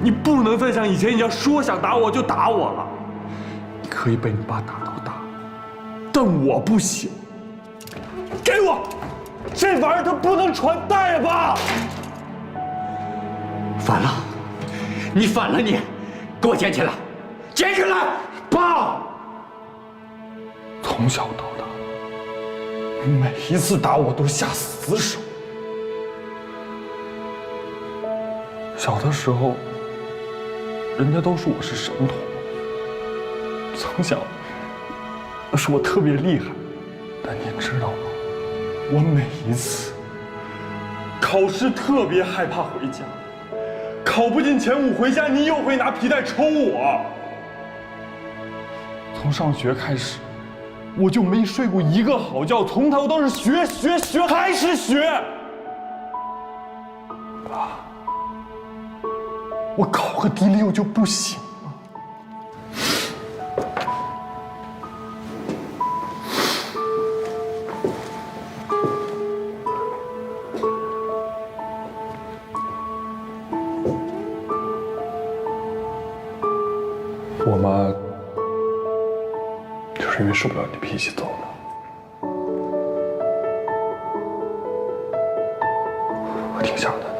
你不能再像以前一样说想打我就打我了。你可以被你爸打到大，但我不行。给我，这玩意儿它不能传代呀，爸！反了，你反了你！给我捡起来，捡起来！爸，从小到大，你每一次打我都下死手。小的时候，人家都说我是神童，曾想说我特别厉害，但你知道吗？我每一次考试特别害怕回家，考不进前5回家，你又会拿皮带抽我。从上学开始，我就没睡过一个好觉，从头都是学，还是学。爸，我考个第6就不行了。我妈就是因为受不了你脾气走的，我挺想她的。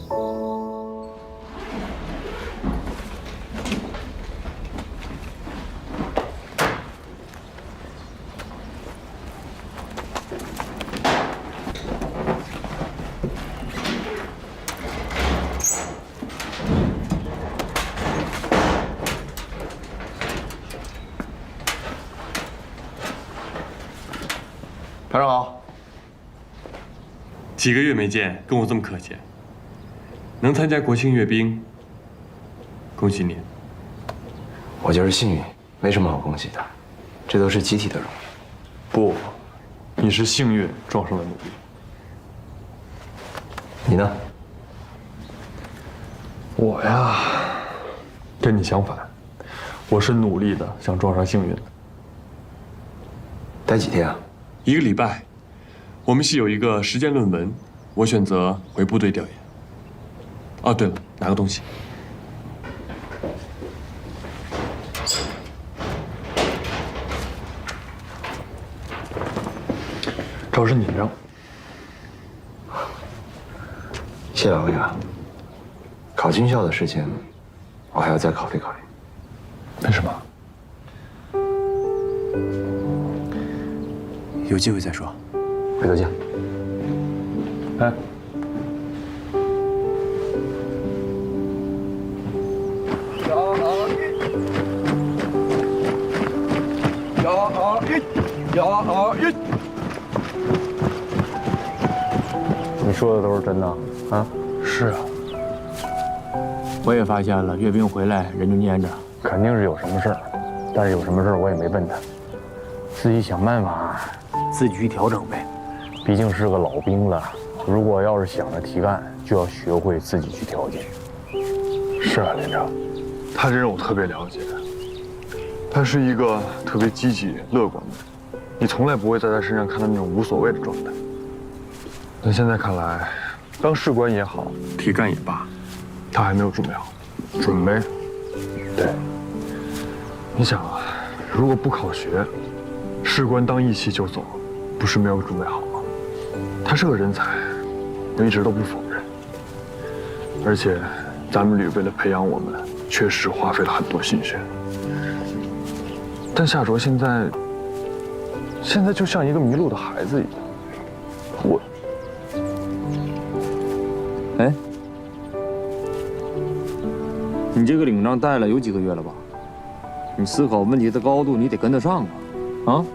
团长好，几个月没见，跟我这么客气，能参加国庆阅兵，恭喜你。我就是幸运，没什么好恭喜的，这都是集体的荣誉。不，你是幸运撞上了努力。你呢？我呀，跟你相反，我是努力的想撞上幸运的。待几天啊？1个礼拜。我们系有一个实践论文，我选择回部队调研。哦，对了，拿个东西。找是你让。谢老魏啊，考军校的事情，我还要再考虑考虑。为什么？有机会再说，回头见。哎，你说的都是真的啊？是啊。我也发现了，阅兵回来人就蔫着，肯定是有什么事儿，但是有什么事儿我也没问他，自己想办法，自己去调整呗。毕竟是个老兵了，如果要是想着提干，就要学会自己去调节。是啊，连长，他这人我特别了解，他是一个特别积极乐观的人，你从来不会在他身上看到那种无所谓的状态。但现在看来，当士官也好，提干也罢，他还没有准备好。准备？对。你想啊，如果不考学，士官当一期就走，不是没有准备好吗？他是个人才，我一直都不否认。而且，咱们旅为了培养我们，确实花费了很多心血。但夏卓现在就像一个迷路的孩子一样。哎，你这个领章带了有几个月了吧？你思考问题的高度，你得跟得上啊！啊！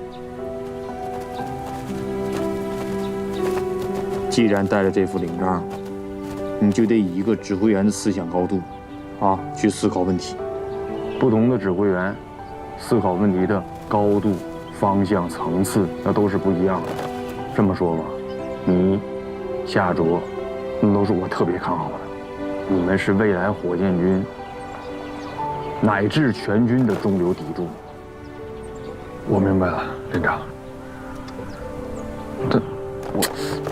既然带了这副领章，你就得以一个指挥员的思想高度，啊，去思考问题。不同的指挥员，思考问题的高度、方向、层次，那都是不一样的。这么说吧，你、夏卓，那都是我特别看好的。你们是未来火箭军乃至全军的中流砥柱。我明白了，连长。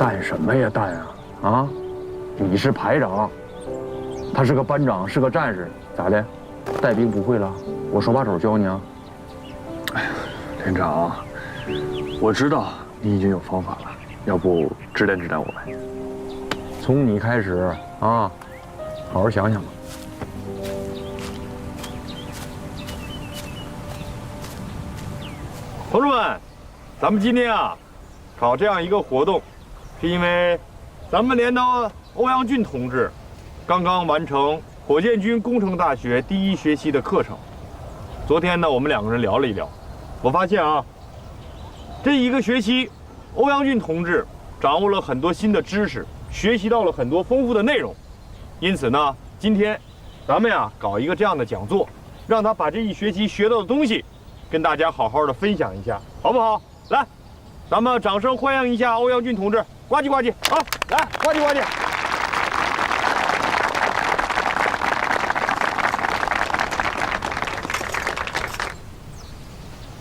但什么呀，但啊！啊，你是排长，他是个班长，是个战士，咋的？带兵不会了？我手把手教你啊！哎呀，连长，我知道你已经有方法了，要不指点指点我呗？从你开始啊，好好想想吧。同志们，咱们今天啊，搞这样一个活动，是因为咱们连的欧阳俊同志刚刚完成火箭军工程大学第1学期的课程。昨天呢，我们2个人聊了一聊，我发现啊，这1个学期，欧阳俊同志掌握了很多新的知识，学习到了很多丰富的内容。因此呢，今天咱们呀搞一个这样的讲座，让他把这1学期学到的东西跟大家好好的分享一下，好不好？来，咱们掌声欢迎一下欧阳俊同志，呱唧呱唧，好，来，呱唧呱唧。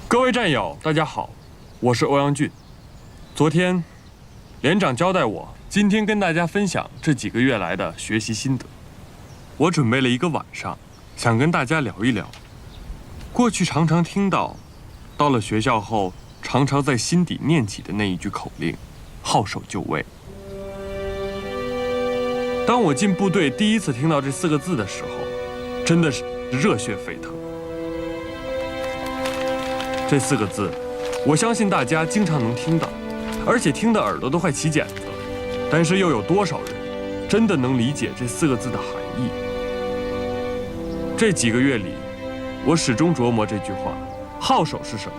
各位战友，大家好，我是欧阳俊。昨天，连长交代我今天跟大家分享这几个月来的学习心得。我准备了1个晚上，想跟大家聊一聊。过去常常听到，到了学校后，常常在心底念起的那一句口令：好守就位。当我进部队第一次听到这4个字的时候，真的是热血沸腾。这4个字，我相信大家经常能听到，而且听得耳朵都快起茧子了。但是又有多少人真的能理解这4个字的含义？这几个月里，我始终琢磨这句话：号手是什么？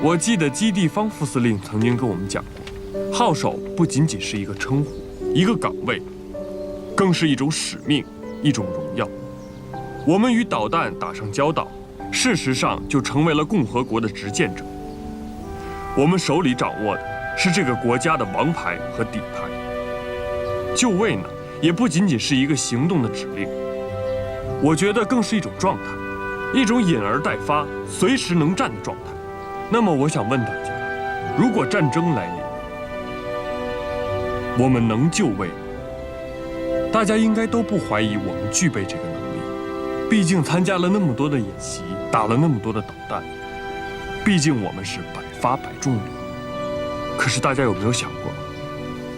我记得基地方副司令曾经跟我们讲过，号手不仅仅是一个称呼，一个岗位，更是一种使命，一种荣耀。我们与导弹打上交道，事实上就成为了共和国的执剑者。我们手里掌握的是这个国家的王牌和底牌。就位呢，也不仅仅是一个行动的指令，我觉得更是一种状态，一种隐而待发、随时能战的状态。那么我想问大家，如果战争来临，我们能就位吗？大家应该都不怀疑我们具备这个能力，毕竟参加了那么多的演习，打了那么多的导弹，毕竟我们是百发百中的。可是大家有没有想过，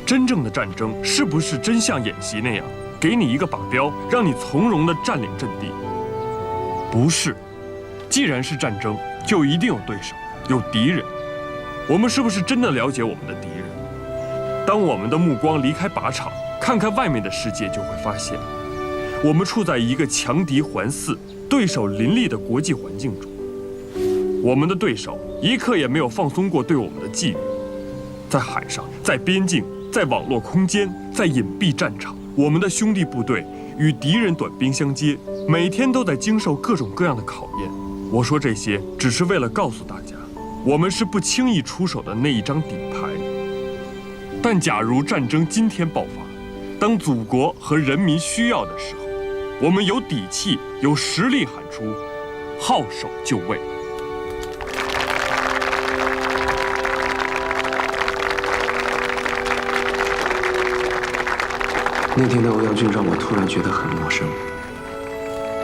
真正的战争是不是真像演习那样，给你一个靶标，让你从容地占领阵地？不是。既然是战争，就一定有对手，有敌人。我们是不是真的了解我们的敌人？当我们的目光离开靶场，看看外面的世界，就会发现，我们处在一个强敌环伺、对手林立的国际环境中。我们的对手一刻也没有放松过对我们的觊觎，在海上，在边境，在网络空间，在隐蔽战场，我们的兄弟部队与敌人短兵相接，每天都在经受各种各样的考验。我说这些，只是为了告诉大家，我们是不轻易出手的那一张底牌。但假如战争今天爆发，当祖国和人民需要的时候，我们有底气、有实力喊出“号手就位”。那天的欧阳俊让我突然觉得很陌生，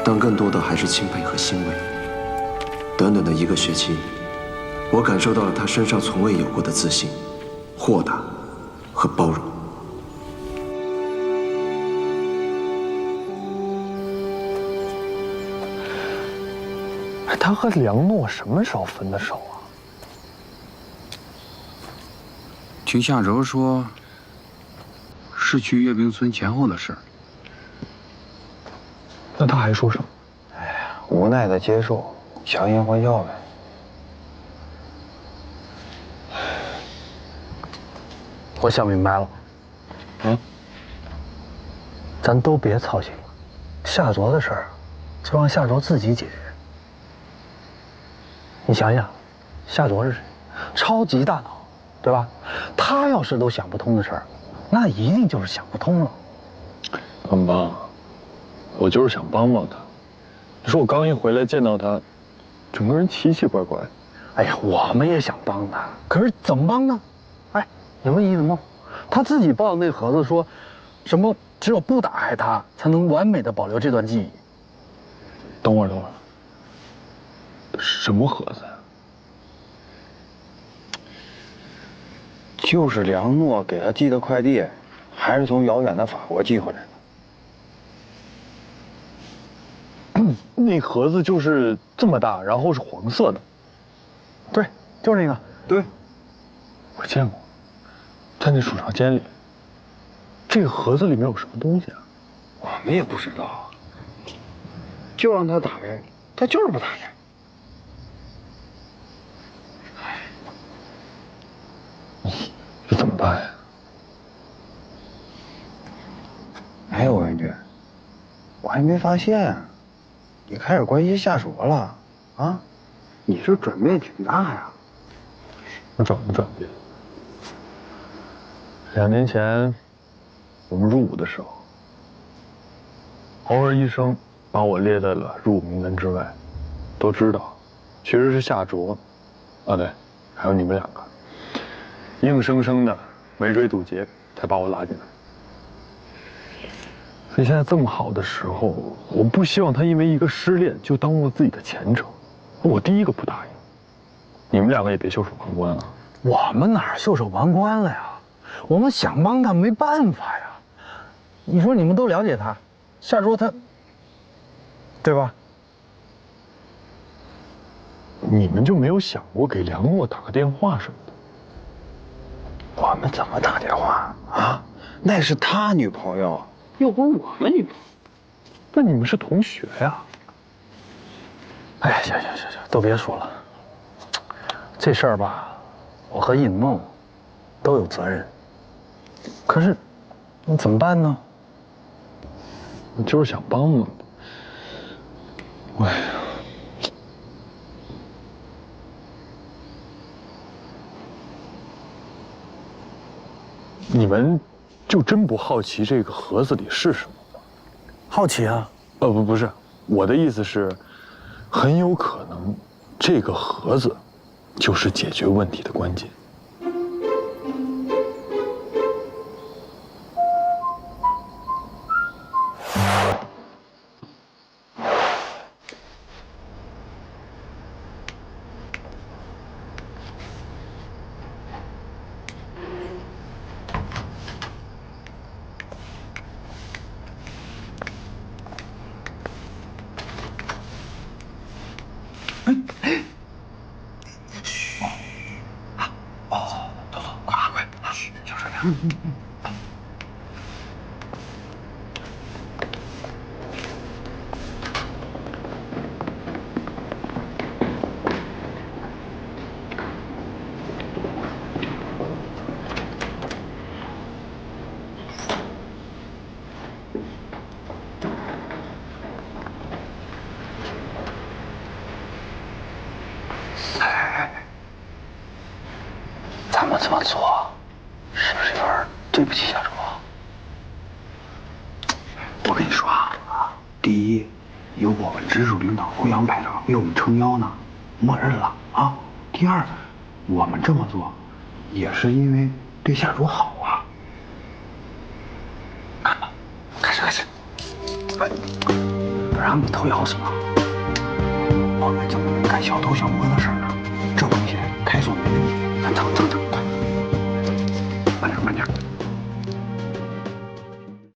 但更多的还是钦佩和欣慰。短短的1个学期，我感受到了他身上从未有过的自信、豁达和包容。他和梁诺什么时候分的手啊？听夏柔说，是去阅兵村前后的事。那他还说什么？哎呀，无奈的接受，强颜欢笑呗。我想明白了，咱都别操心了，夏卓的事儿，就让夏卓自己解决。你想想，夏卓是谁？超级大脑，对吧？他要是都想不通的事儿，那一定就是想不通了。很棒，我就是想帮帮他。你说我刚一回来见到他，整个人奇奇怪怪。哎呀，我们也想帮他，可是怎么帮呢？哎，你问伊子梦，他自己抱那盒子说，什么只有不打开它，才能完美的保留这段记忆。等会儿，什么盒子呀？就是梁诺给他寄的快递，还是从遥远的法国寄回来的。那盒子就是这么大，然后是黄色的。对，就是那个。对，我见过，在那储藏间里。这个盒子里面有什么东西啊？我们也不知道，就让他打开，他就是不打开。这怎么办呀？哎，欧阳俊，我还没发现啊，你开始关心夏卓了啊？你这转变挺大呀。我怎么转变？2年前，我们入伍的时候，偶尔医生把我列在了入伍名单之外，都知道，其实是夏卓，啊对，还有你们2个，硬生生的围追堵截才把我拉进来。所以现在这么好的时候，我不希望他因为一个失恋就耽误了自己的前程，我第一个不答应。你们2个也别袖手旁观啊！我们哪袖手旁观了呀？我们想帮他没办法呀。你说你们都了解他，夏卓他，对吧？你们就没有想过给梁诺打个电话什么的？我们怎么打电话啊？那是他女朋友，又不是我们女朋友。那你们是同学呀。哎呀，行，都别说了。这事儿吧，我和尹梦都有责任。可是，你怎么办呢？我就是想帮嘛。哎呀。你们就真不好奇这个盒子里是什么吗？好奇啊。不是，我的意思是，很有可能这个盒子就是解决问题的关键。咱们这么做，是不是有点对不起夏卓？我跟你说啊，第一，有我们直属领导欧阳排长为我们撑腰呢，默认了啊。第二，我们这么做，也是因为对夏卓好啊。看吧，开始。不让你头摇什么？我们怎么能干小偷小摸的事儿？